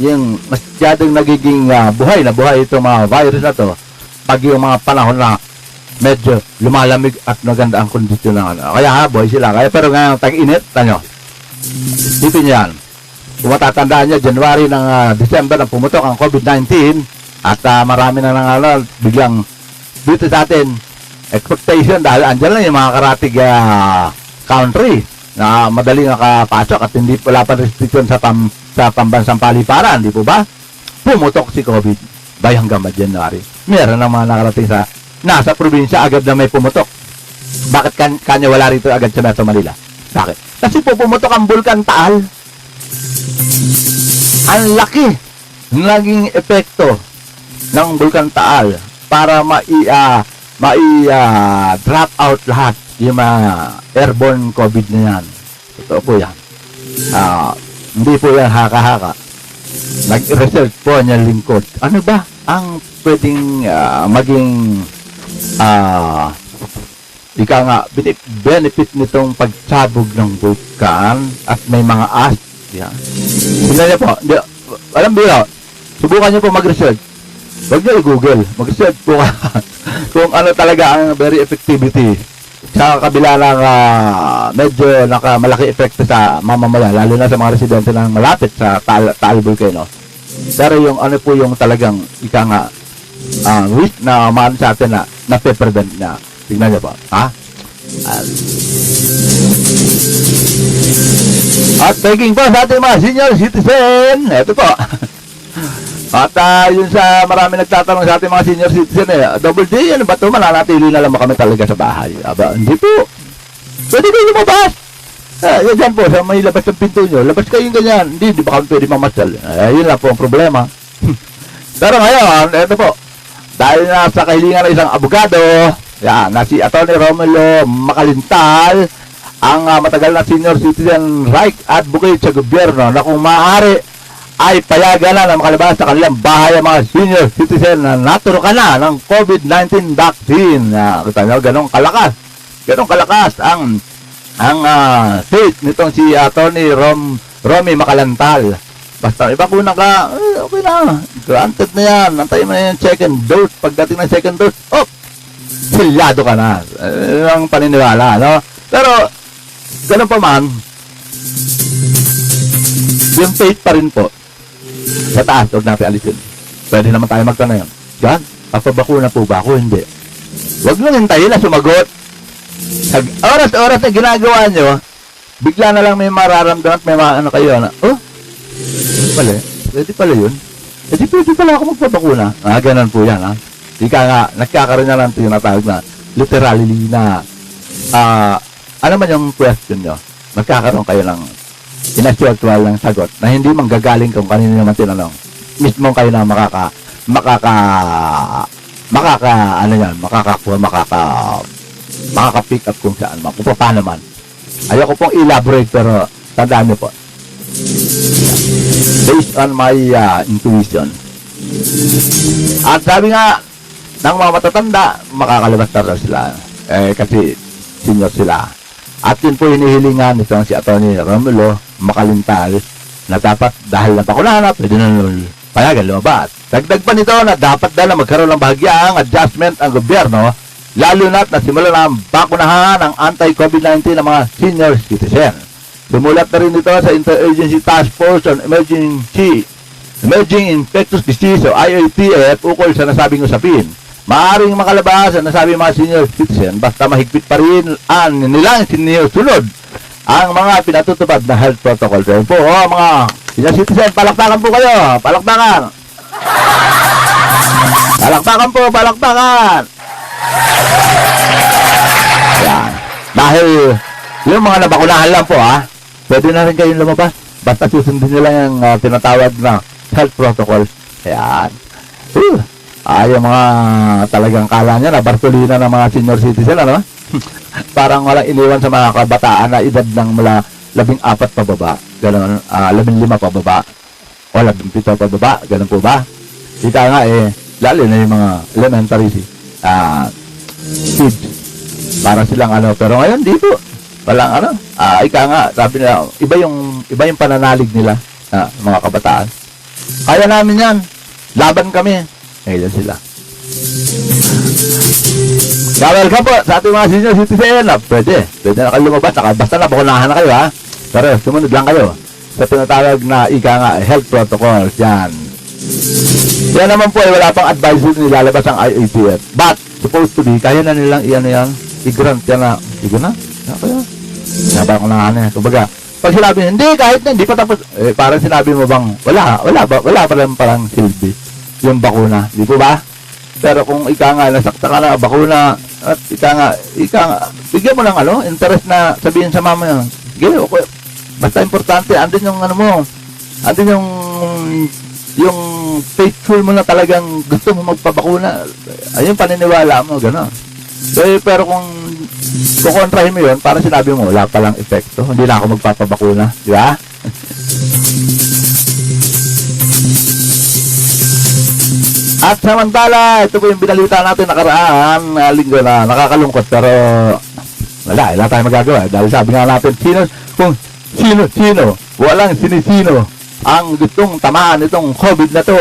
yung masyadong nagiging buhay na buhay itong mga virus na to pag yung mga panahon na medyo lumalamig at maganda ang kondisyon ng kaya buhay sila. Kaya pero ngayon tag-init, tanyo. Dito niyan. Kung matatandaan niya, January ng December na pumutok ang COVID-19 at marami na biglang dito sa atin expectation dahil andyan lang yung mga karatig country na madali nakapasok at hindi wala pa restriction sa pambansang paliparan, di po ba? Pumutok si COVID by hanggang January. Meron ng mga nakarating sa nasa probinsya agad na may pumutok. Bakit kanya wala rito agad sa Metro Manila? Bakit? Kasi po pumutok ang Bulkan Taal. Ang laki naging epekto ng Bulkan Taal para drop out lahat yung mga airborne COVID na yan. Ito po yan. Hindi po yan haka-haka. Nag-research po niya lingkod. Ano ba ang pwedeng maging benefit nitong pagsabog ng vulkan at may mga ash. Yan. Tingnan niyo po. Alam biro, subukan niyo po mag-research. Huwag niyo i-google. Mag-research po kung ano talaga ang very effectivity sa kabila ng medyo malaki epekto sa mamamayan, lalo na sa mga residente ng malapit sa Taal Volcano. Pero yung ano po yung talagang risk na maan sa atin na nape-prevent niya. Tignan niyo po. At begging po sa ating mga senior citizen. Ito po. At yun sa marami nagtatanong sa ating mga senior citizen Double D, ano ba ito? Mananatili na lang kami talaga sa bahay. Aba, hindi po. Pwede kayo lumabas. Yan po, sa may labas ng pinto nyo. Labas kayong ganyan. Hindi ba kami pwede mamasyal? Yun lang po ang problema. Pero ngayon, ito po. Dahil na sa kahilingan ng isang abogado, na si Atty. Romulo Makalintal, ang matagal na senior citizen right advocate sa gobyerno na kung maaari ay payagan na makalabas sa kanilang bahay ang mga senior citizen na naturukan na ng COVID-19 vaccine. Kita nyo, ganong kalakas ang faith nitong si Atty. Romy Makalantal. Basta ibakuna ka, okay na, granted na yan, antayin mo na yung second dose. Pagdating ng second dose, silyado ka na. Ang paniniwala, no? Pero ganon pa man, yung faith pa rin po sa taas, huwag natin alisin. Pwede naman tayo magtanong yan. God, papabakuna po ba ako? Hindi. Huwag lang hintayin na sumagot. Sa oras-oras na ginagawa nyo, bigla na lang may mararamdaman at may ano kayo na, pwede pala yun. Pwede pala ako magpabakuna. Ganun po yan, Ika nga, nagkakaroon na lang tinatawag na literally na ano man yung question nyo, magkakaroon kayo ng inassural ng sagot na hindi manggagaling kung kanino naman tinanong. Mismo kayo na makaka-pick up kung saan man, kung paano man. Ayoko pong elaborate pero tandaan niyo po. Based on my intuition. At sabi nga ng mga matatanda, makakalabas na sila. Kasi senior sila. At yun po hinihilingan nitong si Atty. Romulo Makalintal na dapat dahil napakunahan na pwede na payagan lumabas. Dagdag pa nito na dapat dahil na magkaroon ng bahagyang adjustment ang gobyerno, lalo na't nasimula na ang bakunahan ng anti-COVID-19 ng mga senior citizen. Sumulat na rin ito sa Interagency Task Force on Emerging Infectious Disease o IATF ukol sa nasabing usapin. Maaring makalabas ang nasabing mga senior citizen basta mahigpit pa rin nilang sinusunod ang mga pinatutupad na health protocol. Kaya po, mga senior citizen, palakpakan po kayo. Palakpakan. Palakpakan po, palakpakan. Yan. Dahil yung mga nabakunahan lang po, pwede na rin kayong lumabas. Basta susundin nyo lang yung tinatawag na health protocol. Yan. Yung mga talagang kala niya na Bartolina ng mga senior citizen, ano? Parang walang iniwan sa mga kabataan na edad ng mula 14 pababa, gano'n, 15 pababa, o 17 pababa, gano'n po ba? Kita nga lalo na yung mga elementary kids, para silang pero ngayon dito, walang ika nga, sabi nila, iba yung pananalig nila, mga kabataan. Kaya namin yan, laban kami, ngayon sila. Welcome po sa ating mga senior citizen. Pwede na kayo lumabas. Basta nabakunahan na kayo, ha. Pero sumunod lang kayo sa tinatawag na ika nga health protocols. Yan naman po wala pang advisory nilalabas ang IATF. But supposed to be, kaya na nilang i-grant yan na. Sige na kaya nabakunahan na. Kumbaga, pag sinabi hindi, kahit na hindi pa tapos, parang sinabi mo bang wala pa lang parang silbi yung bakuna, di po ba? Pero kung ika nga nasakta ka na bakuna at ika nga bigyan mo ng interest na sabihin sa mama yun, sige, okay, basta importante andin yung mo, andin yung faithful mo na talagang gusto mo magpabakuna, ayun paniniwala mo, gano'n. Pero kung kukontrahin mo yun, parang sinabi mo wala palang epekto, hindi na ako magpapabakuna, di ba? At samantala, ito po yung binalita natin nakaraan linggo na nakakalungkot, pero wala tayong magagawa dahil sabi nga natin kung sino walang sinisino ang gustong tamaan itong COVID na to.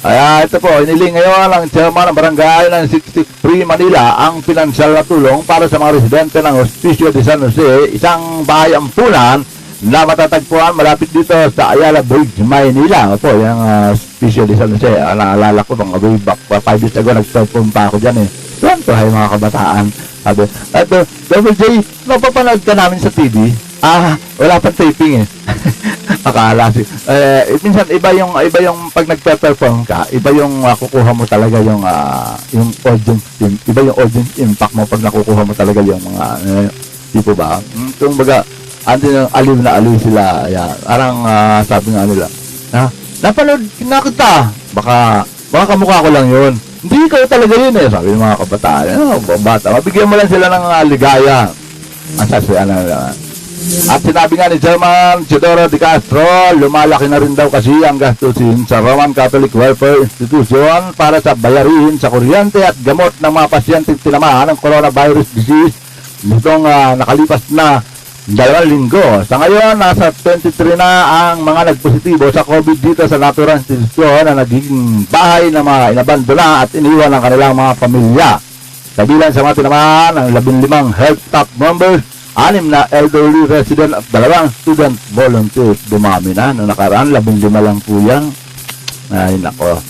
Kaya ito po, iniling ngayon ang chairman ng barangay ng 63 Manila ang pinansyal na tulong para sa mga residente ng Hospicio de San Jose, isang bahay ampunan na matatagpuan malapit dito sa Ayala Bridge, Maynila. Opo, yung Hospicio de San Jose, naalala ko nung way back 5 years ago, nag-perform pa ako dyan Tuwan-tuwa yung mga kabataan. Sabi, Double J, napapanood ka namin sa TV? Wala pang taping Akala minsan iba yung pag nagpe-perform ka, iba yung kukuha mo talaga yung audience, iba yung audience impact mo pag nakukuha mo talaga yung mga tipo ba? Kumbaga, andun yung aliw na aliw sila. Parang sabi nga nila, napanood na kita. Baka kamukha ko lang yun. Hindi kayo talaga yun sabi ng mga kabataan. Bata, mabigyan mo lang sila ng ligaya. Ang sasaya na At sinabi nga ni Chairman Chidoro de Castro, lumalaki na rin daw kasi ang gastusin sa Roman Catholic Welfare Institution para sa bayarin sa kuryente at gamot ng mga pasyenteng tinamaan ng coronavirus disease nitong nakalipas na 2 linggo. Sa ngayon, nasa 23 na ang mga nagpositibo sa COVID dito sa naturang institusyon na naging bahay na mga inabandona at iniwan ng kanilang mga pamilya. Kabilang sa mga tinamaan ng 15 health staff members, 6 na elderly resident at 2 student volunteers. Dumami na. Noong nakaraan, 15 lang po yan. Ay, nako.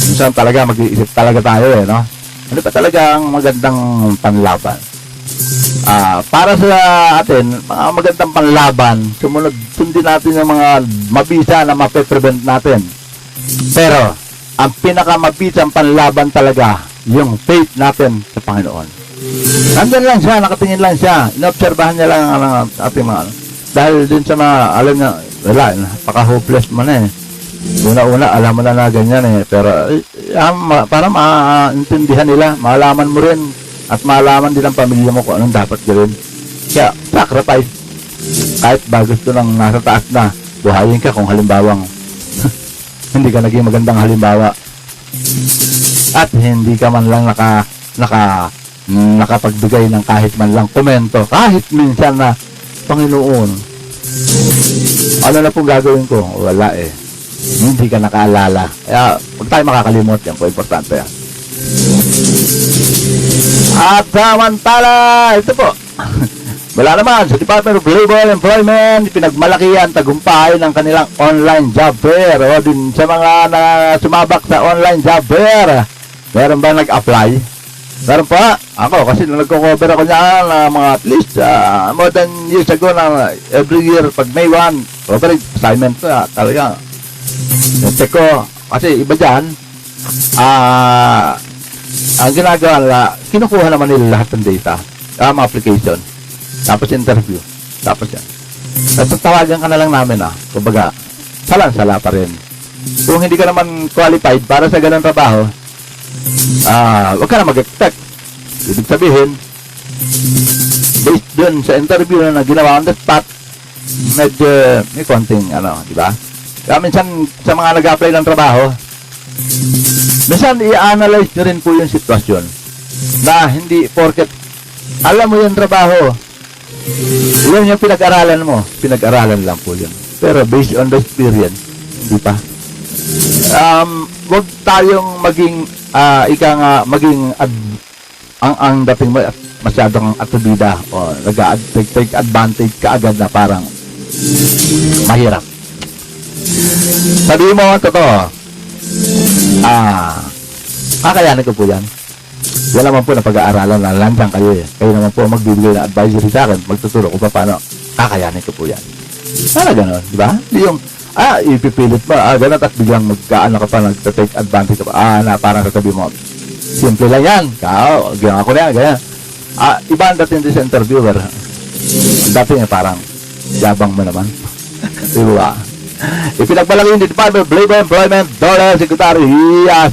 Minsan talaga mag-iisip talaga tayo no? Ano pa talaga ang magandang panlaban? Para sa atin, mga magandang panlaban, sundin natin yung mga mabisa na mape-prevent natin. Pero, ang pinakamabisang panlaban talaga, yung faith natin sa Panginoon. Nandyan lang siya, nakatingin lang siya, inobserbahan niya lang ang ating mga dahil din sa mga, alam niya, wala, napaka-hopeless mo na una-una, alam mo na ganyan pero para maintindihan nila, malaman mo rin at malaman din ang pamilya mo kung anong dapat gawin. Kaya, sacrifice. Kahit ba gusto nang nasa taas na, buhayin ka kung halimbawang hindi ka naging magandang halimbawa at hindi ka man lang nakapagbigay ng kahit man lang komento, kahit minsan na, Panginoon, ano na pong gagawin ko? Wala hindi ka nakaalala. Kaya, huwag tayo makakalimot. Yan po, importante yan. At samantala, ito po. Wala naman, sa Department of Labor and Employment, pinagmalaki ang tagumpay ng kanilang online job fair. O din sa mga sumabak sa online job fair, meron ba nag-apply? Meron pa. Ako, kasi nung nagko-cover ako niyan, mga at least more than years ago na every year, pag May 1, coverage assignment na talaga. Check ko, kasi iba dyan, ang ginagawa nila, kinukuha naman nila lahat ng data, mga application, tapos interview, tapos yan. Tapos tawagan ka na lang namin, kumbaga, salang-sala pa rin. Kung hindi ka naman qualified para sa ganang trabaho, huwag ka na mag-expect. Ibig sabihin, based dun sa interview na ginawa on the spot, medyo may konting di ba? Kaya minsan sa mga nag-apply ng trabaho, minsan i-analyze nyo rin po yung sitwasyon na hindi porket alam mo yung trabaho, yun yung pinag-aralan mo, pinag-aralan lang po yun. Pero based on the experience, di ba? Huwag tayong maging ang dating mo masyadong atubida o take advantage kaagad na parang mahirap. Sabihin mo ang totoo, kakayanin ko po yan. Wala naman po na pag-aaralan na landyang kayo eh. Kayo naman po magbibigay na advisory sa akin, magtuturo ko pa paano kakayanin ko po yan. Sana gano'n, di ba? Hindi yung ipipilit mo, gano'n at biglang magkaano ka pa, nag-take advantage ka pa, na parang sasabi mo, simple lang yan, ginawa ko na yan, ganyan. Iba ang dating din sa interviewer. Ang dating parang, yabang mo naman. Di ba? Ipinagmalaki yung Department of Labor Employment Dollar Secretary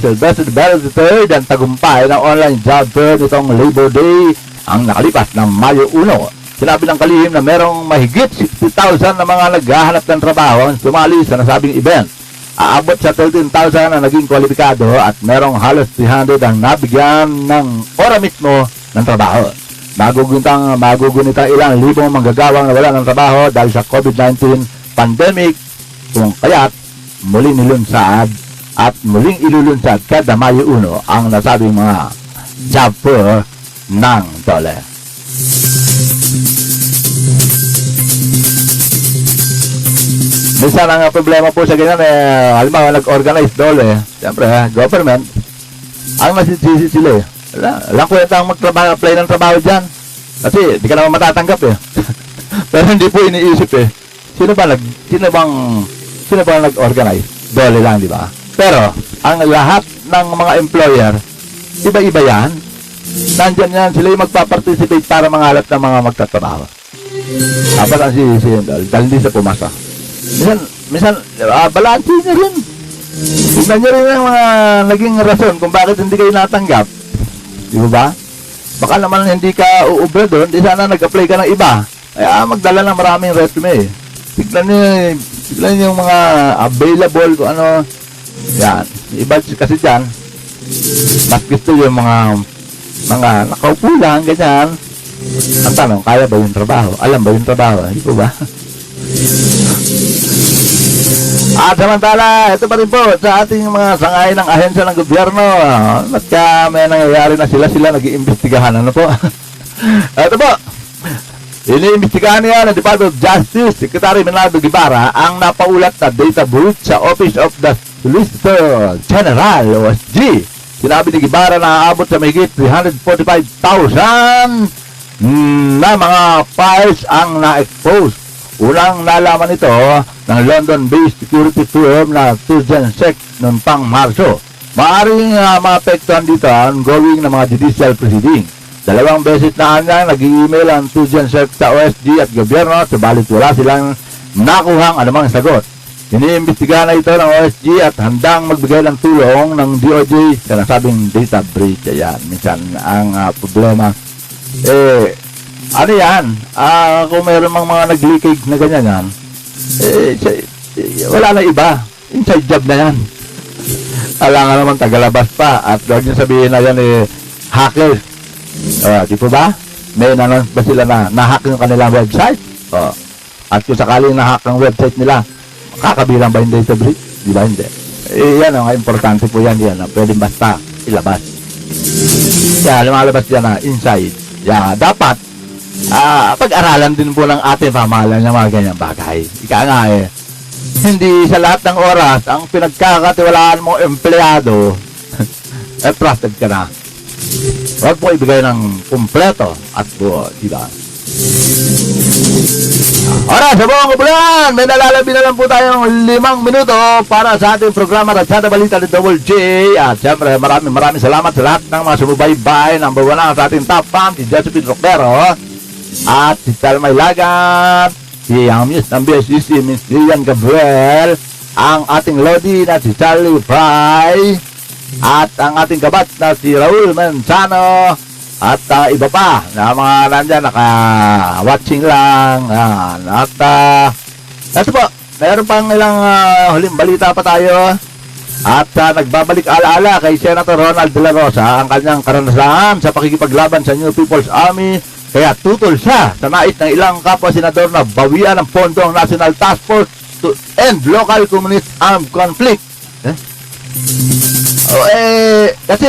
Sylvester Bell III ang tagumpay ng online job fair nitong Labor Day ang nakalipas ng Mayo 1. Sinabi ng kalihim na merong mahigit 60,000 na mga naghahanap ng trabaho ang sumali sa nasabing event. Aabot sa 13,000 na naging kwalipikado at merong halos 300 ang nabigyan ng ora mismo ng trabaho. Magugunitang ilang libong manggagawang nawala ng trabaho dahil sa COVID-19 pandemic, kung kaya't muling nilunsad at muling ilulunsad kada Mayo 1 ang nasabing mga job fair ng DOLE. Minsan ang problema po sa ganyan halimbawa nag-organize DOLE, siyempre government, ang nasisisi sila walang kwenta ang mag-apply ng trabaho dyan kasi di ka naman matatanggap pero hindi po iniisip sino bang nag-organize? DOLE lang, di ba? Pero ang lahat ng mga employer iba-iba yan, nandyan yan sila yung magpa-participate para mangalap ng mga magtatrabaho. Dapat ang sisi yun dahil hindi sa pumasa. Minsan balansin nyo rin. Tignan nyo rin yung mga naging rason kung bakit hindi kayo natanggap. Di ba? Baka naman hindi ka uubra doon, di sana nag-apply ka ng iba. Kaya magdala ng maraming resume. Tignan nyo yung mga available kung ano. Yan. Iba kasi dyan, mas gusto yung mga nakaupo lang, ganyan. Ang tanong, kaya ba yung trabaho? Alam ba yung trabaho? Hindi po ba? At samantala, ito pa rin po sa ating mga sangay ng ahensya ng gobyerno. At may nangyayari na sila nag-iimbestigahan. Ano po? Ito po. Iniimbestigahan niya ng Department of Justice Secretary Menaldo Guevara ang napaulat na data breach sa Office of the Solicitor General o OSG. Sinabi ni Guevara na aabot sa mahigit 345,000 na mga files ang na-expose. Unang nalaman ito ng London-based security firm na Turgenev noong pang Marso. Maaring maapektuhan dito ang ongoing na mga judicial proceedings. 2 beses na nag-i-email ang Turgenev sa OSG at gobyerno, subalit wala silang nakuhang anumang sagot. Iniimbestigahan na ito ng OSG at handang magbigay ng tulong ng DOJ sa nasabing data breach. Ayan, minsan ang problema ano yan? Kung mayroon mga nag-leakage na ganyan yan, wala na iba. Inside job na yan. Alangan naman tagalabas pa at huwag niyo sabihin na yan hackers. Di po ba? May nanon ba sila na nahack yung kanilang website? At kung sakaling nahack ang website nila, kakabilang ba yung data breach? Di ba hindi? Yan ang importante po yan. Pwede basta ilabas. Lumalabas yan na inside. Dapat pag-aralan din po ng ating pamahalaan ng mga ganyang bagay. Ika nga hindi sa lahat ng oras ang pinagkakatiwalaan mong empleyado trusted ka na. Huwag po ibigay ng kumpleto at buo, di ba? Oras, sa buong kupulan, may nalalabi na lang po tayong 5 minuto para sa ating programa Ratsada Balita ni Double J. At siyempre, maraming salamat sa lahat ng mga sumubaybay. Number 1 lang sa ating top fan, si Josephine Roquero, at si Talmay Lagat, si Amis ng BSCC, Miss Lilian Gabriel, ang ating Lodi na si Charlie Fry, at ang ating kabat na si Raul Manzano, At iba pa na mga nandyan, naka-watching lang. At ito po, mayroon pang ilang huling balita pa tayo. At nagbabalik alaala kay Senator Ronald De La Rosa ang kanyang karanasan sa pakikipaglaban sa New People's Army. Kaya tutol siya sa nais ng ilang kapwa senador na bawian ng pondo ang National Task Force to End Local Communist Armed Conflict. Kasi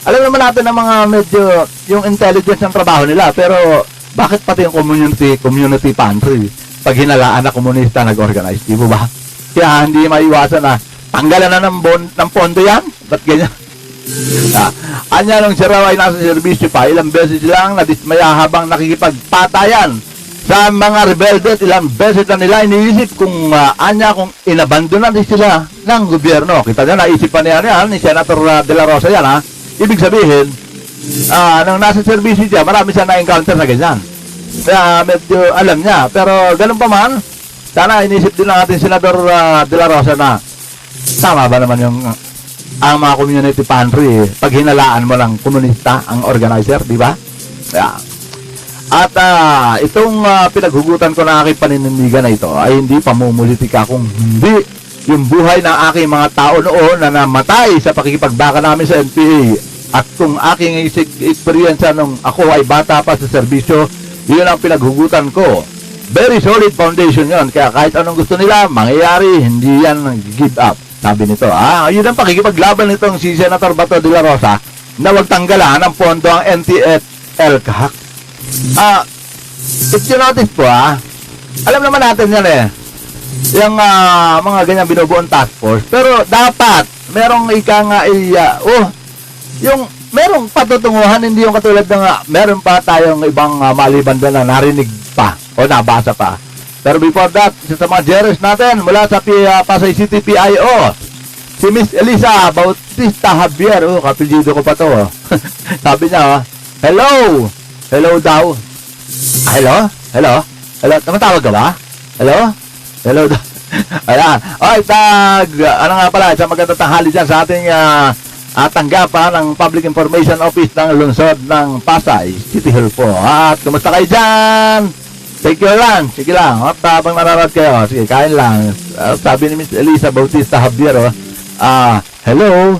alam naman natin ng mga medyo yung intelligence ng trabaho nila, pero bakit pati yung community pantry pag hinalaan na komunista nag-organize, di ba? Kaya hindi maiwasan na tanggalan na ng pondo yan? Ba't ganyan? Anya nung si Raw ay nasa serbisyo pa, ilang beses lang nadismaya habang nakikipagpatayan sa mga rebelde at ilang beses na nila iniisip kung kung inabandonan din sila ng gobyerno. Kita nyo, naisip pa niya yan, ni Senator De La Rosa yan, Ibig sabihin, nung nasa serbisyo siya, marami siya na-encounter na ganyan. Kaya medyo alam niya. Pero ganun pa man, sana inisip din natin Senador De La Rosa na tama ba naman yung ang mga community pantry, pag hinalaan mo ng komunista ang organizer, di ba? Yeah. At itong pinaghugutan ko na aking paninindigan na ito ay hindi pamumulitika, kung hindi yung buhay ng aking mga tao noon na namatay sa pakikipagbaka namin sa NPA. At kung aking experience nung ako ay bata pa sa serbisyo, yun ang pinaghugutan ko. Very solid foundation yun. Kaya kahit anong gusto nila, mangyayari, hindi yan give up. Sabi nito, yun ang pakikipaglaban nitong si Senator Bato de la Rosa na wag tanggalan ng pondo ang NTF-ELCAC. If you notice po, alam naman natin yan yung mga ganyan binubuong task force. Pero dapat, merong yung merong patutunguhan, hindi yung katulad ng meron pa tayong ibang maliban doon na narinig pa o nabasa pa. Pero before that, isa sa mga jurors natin mula sa Pasay City PIO, si Miss Elisa Bautista Javier. Kapilyido ko pa to. Sabi niya, hello daw. Hello? Tumatawag ka ba? Hello daw. Ayan. Ano nga pala, sa magandang tanghali dyan sa ating tanggapan ng Public Information Office ng lungsod ng Pasay City Hall po. At kumusta kayo dyan? Take your lunch. Sige lang. At habang nanonood kayo, sige, kain lang. Sabi ni Miss Elisa Bautista Javier, hello.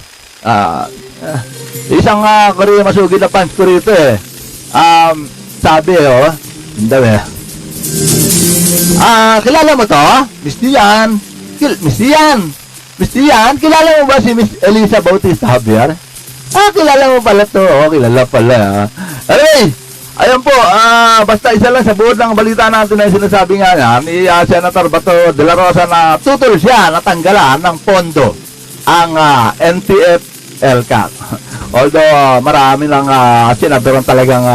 Isang Korea masugid na pants ko rito sabi kilala mo to? Miss Dian, kilala mo ba si Miss Elisa Bautista Javier? Kilala mo pala to. Kilala pala. Ayun po, basta isa lang sa buod ng balita natin na sinasabi nga ni Senator Bato de la Rosa na tutol siya natanggalan ng pondo ang NTF-ELCAC. Although marami lang senador talagang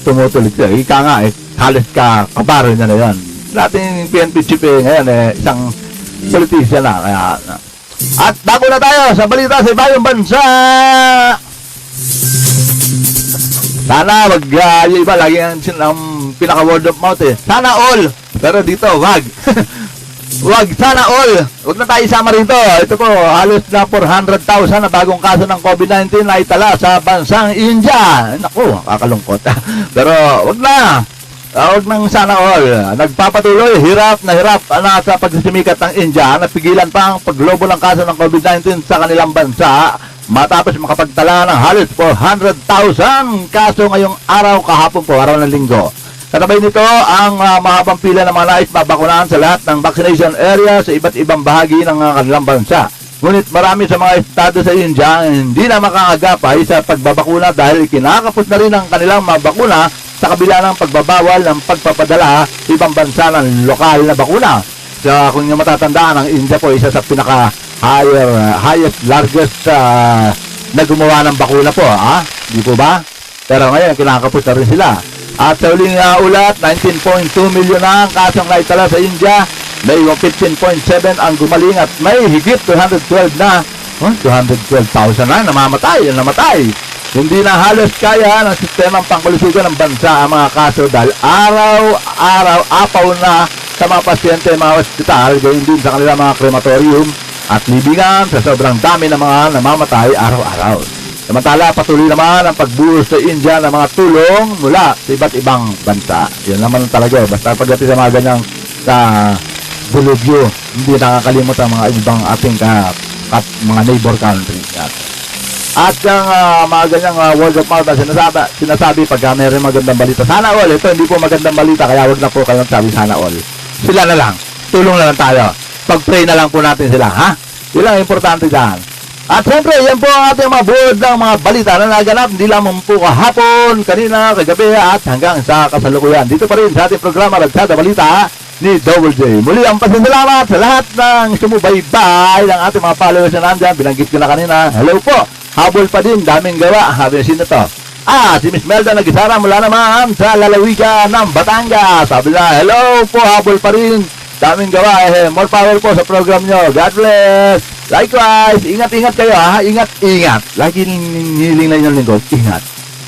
tumutuloy siya. Ika nga, halos kabaro niya na yan. Nating PNP chief ngayon, isang politician na. Kaya, at bago na tayo sa balita sa ibayong bansa. Sana wag yung iba lagi ang pinaka-word of mouth Sana all. Pero dito, wag. Wag, sana all. Wag na tayo isama rito. Ito po, halos na 400,000 na bagong kaso ng COVID-19 na itala sa bansang India. Naku, kakalungkot. Pero wag na. Huwag nang sana all. Nagpapatuloy, hirap na sa pagsisimikat ng India. Napigilan pa ang paglobo ng kaso ng COVID-19 sa kanilang bansa matapos makapagtala ng halos 400,000 kaso ngayong araw, kahapon po, araw ng linggo. Kasabay nito ang mahabang pila ng mga nais mabakunahan sa lahat ng vaccination area sa iba't ibang bahagi ng kanilang bansa. Ngunit marami sa mga estado sa India hindi na makakagapay sa pagbabakuna dahil kinakapos na rin ang kanilang mabakuna sa kabila ng pagbabawal ng pagpapadala sa ibang bansa ng lokal na bakuna. So, kung nyo matatandaan, ang India po isa sa highest, largest na gumawa ng bakuna po. Di po ba? Pero ngayon, kinakapos na rin sila. At sa uling ulat, 19.2 milyon na ang kasong naitala sa India. May 15.7 ang gumaling at may higit 212 na. 212,000 na namatay. Hindi na halos kaya ng sistemang pangkalusugan ng bansa ang mga kaso dahil araw-araw apaw na sa mga pasyente, mga ospital, gayon din sa kanilang mga krematorium at libingan sa sobrang dami ng mga namamatay araw-araw. Samantala, patuloy naman ang pagbuhos sa India ng mga tulong mula sa iba't ibang bansa. Yan naman talaga. Basta pagdating sa mga ganyang bulugyo, hindi nakakalimot ang mga ibang ating mga neighbor countries. Yan. At yung mga ganyang word of mouth na sinasabi pagka mayroon magandang balita. Sana all. Ito hindi po magandang balita, kaya wag na po kayong sabi sana all. Sila na lang. Tulong na lang tayo. Pag-pray na lang po natin sila, ha? Yun lang importante dyan. At siyempre, yan po ang ating mga buod ng mga balita na naganap. Hindi lamang po kahapon, kanina, kagabi, at hanggang sa kasalukuyan. Dito pa rin sa ating programa, Ragsada Balita ni Double J. Muli ang pasasalamat sa lahat ng sumubaybay ng ating mga followers na nandyan. Binanggit ko na kanina. Hello po. Habol pa din, daming gawa. Habi, sino to? Si Miss Melda Nagisara mula naman sa lalawigan ng Batangas. Sabi na, hello po, habol pa rin. Daming gawa. More power po sa program nyo. God bless. Likewise, ingat-ingat kayo, ha? Ingat-ingat. Lagi niling na inyong lingkod. Ingat.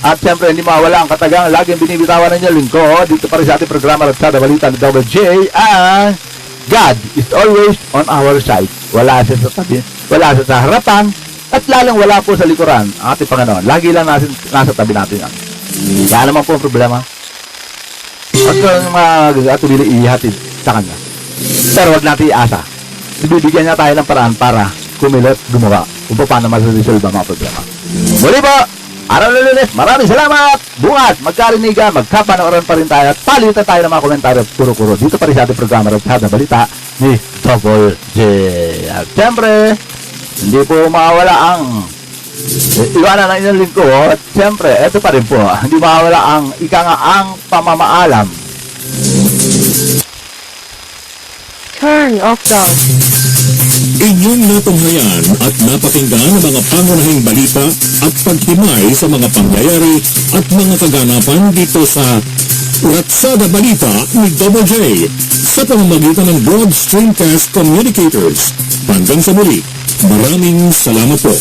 At siyempre, hindi mawala ang katagang laging binibitawan ng inyong lingkod. Dito pa rin sa ating programa Ragsada Balita ni Double J. And God is always on our side. Wala siya sa tabi, wala siya sa harapan, at lalong wala po sa likuran ang ating Panginoon. Lagi lang nasa tabi natin yan. Kaya naman po ang problema. At kung tumili ihatid sa Kanya. Pero wag natin iasa. Bibigyan niya tayo ng paraan para kumilat, gumawa kung paano masaresolve ang mga problema. Muli po, araw na Lunes, maraming salamat! Bukas, magkarinigan, magkapanooran pa rin tayo at palitan tayo ng mga komentaryo at kuro-kuro dito pa rin sa ating programa Ragsada Balita ni Double J. At siyempre, hindi po mawawala ang iwanan ng inyong lingkod. At siyempre, ito pa rin po, hindi mawawala ang ang pamamaalam. Turn off dog. Inyong natunghayan at napakinggan ang mga pangunahing balita at paghimay sa mga pangyayari at mga kaganapan dito sa Ragsada Balita ni Double J sa pamamagitan ng Broad Streamcast Communicators. Hanggang sa muli, maraming salamat po.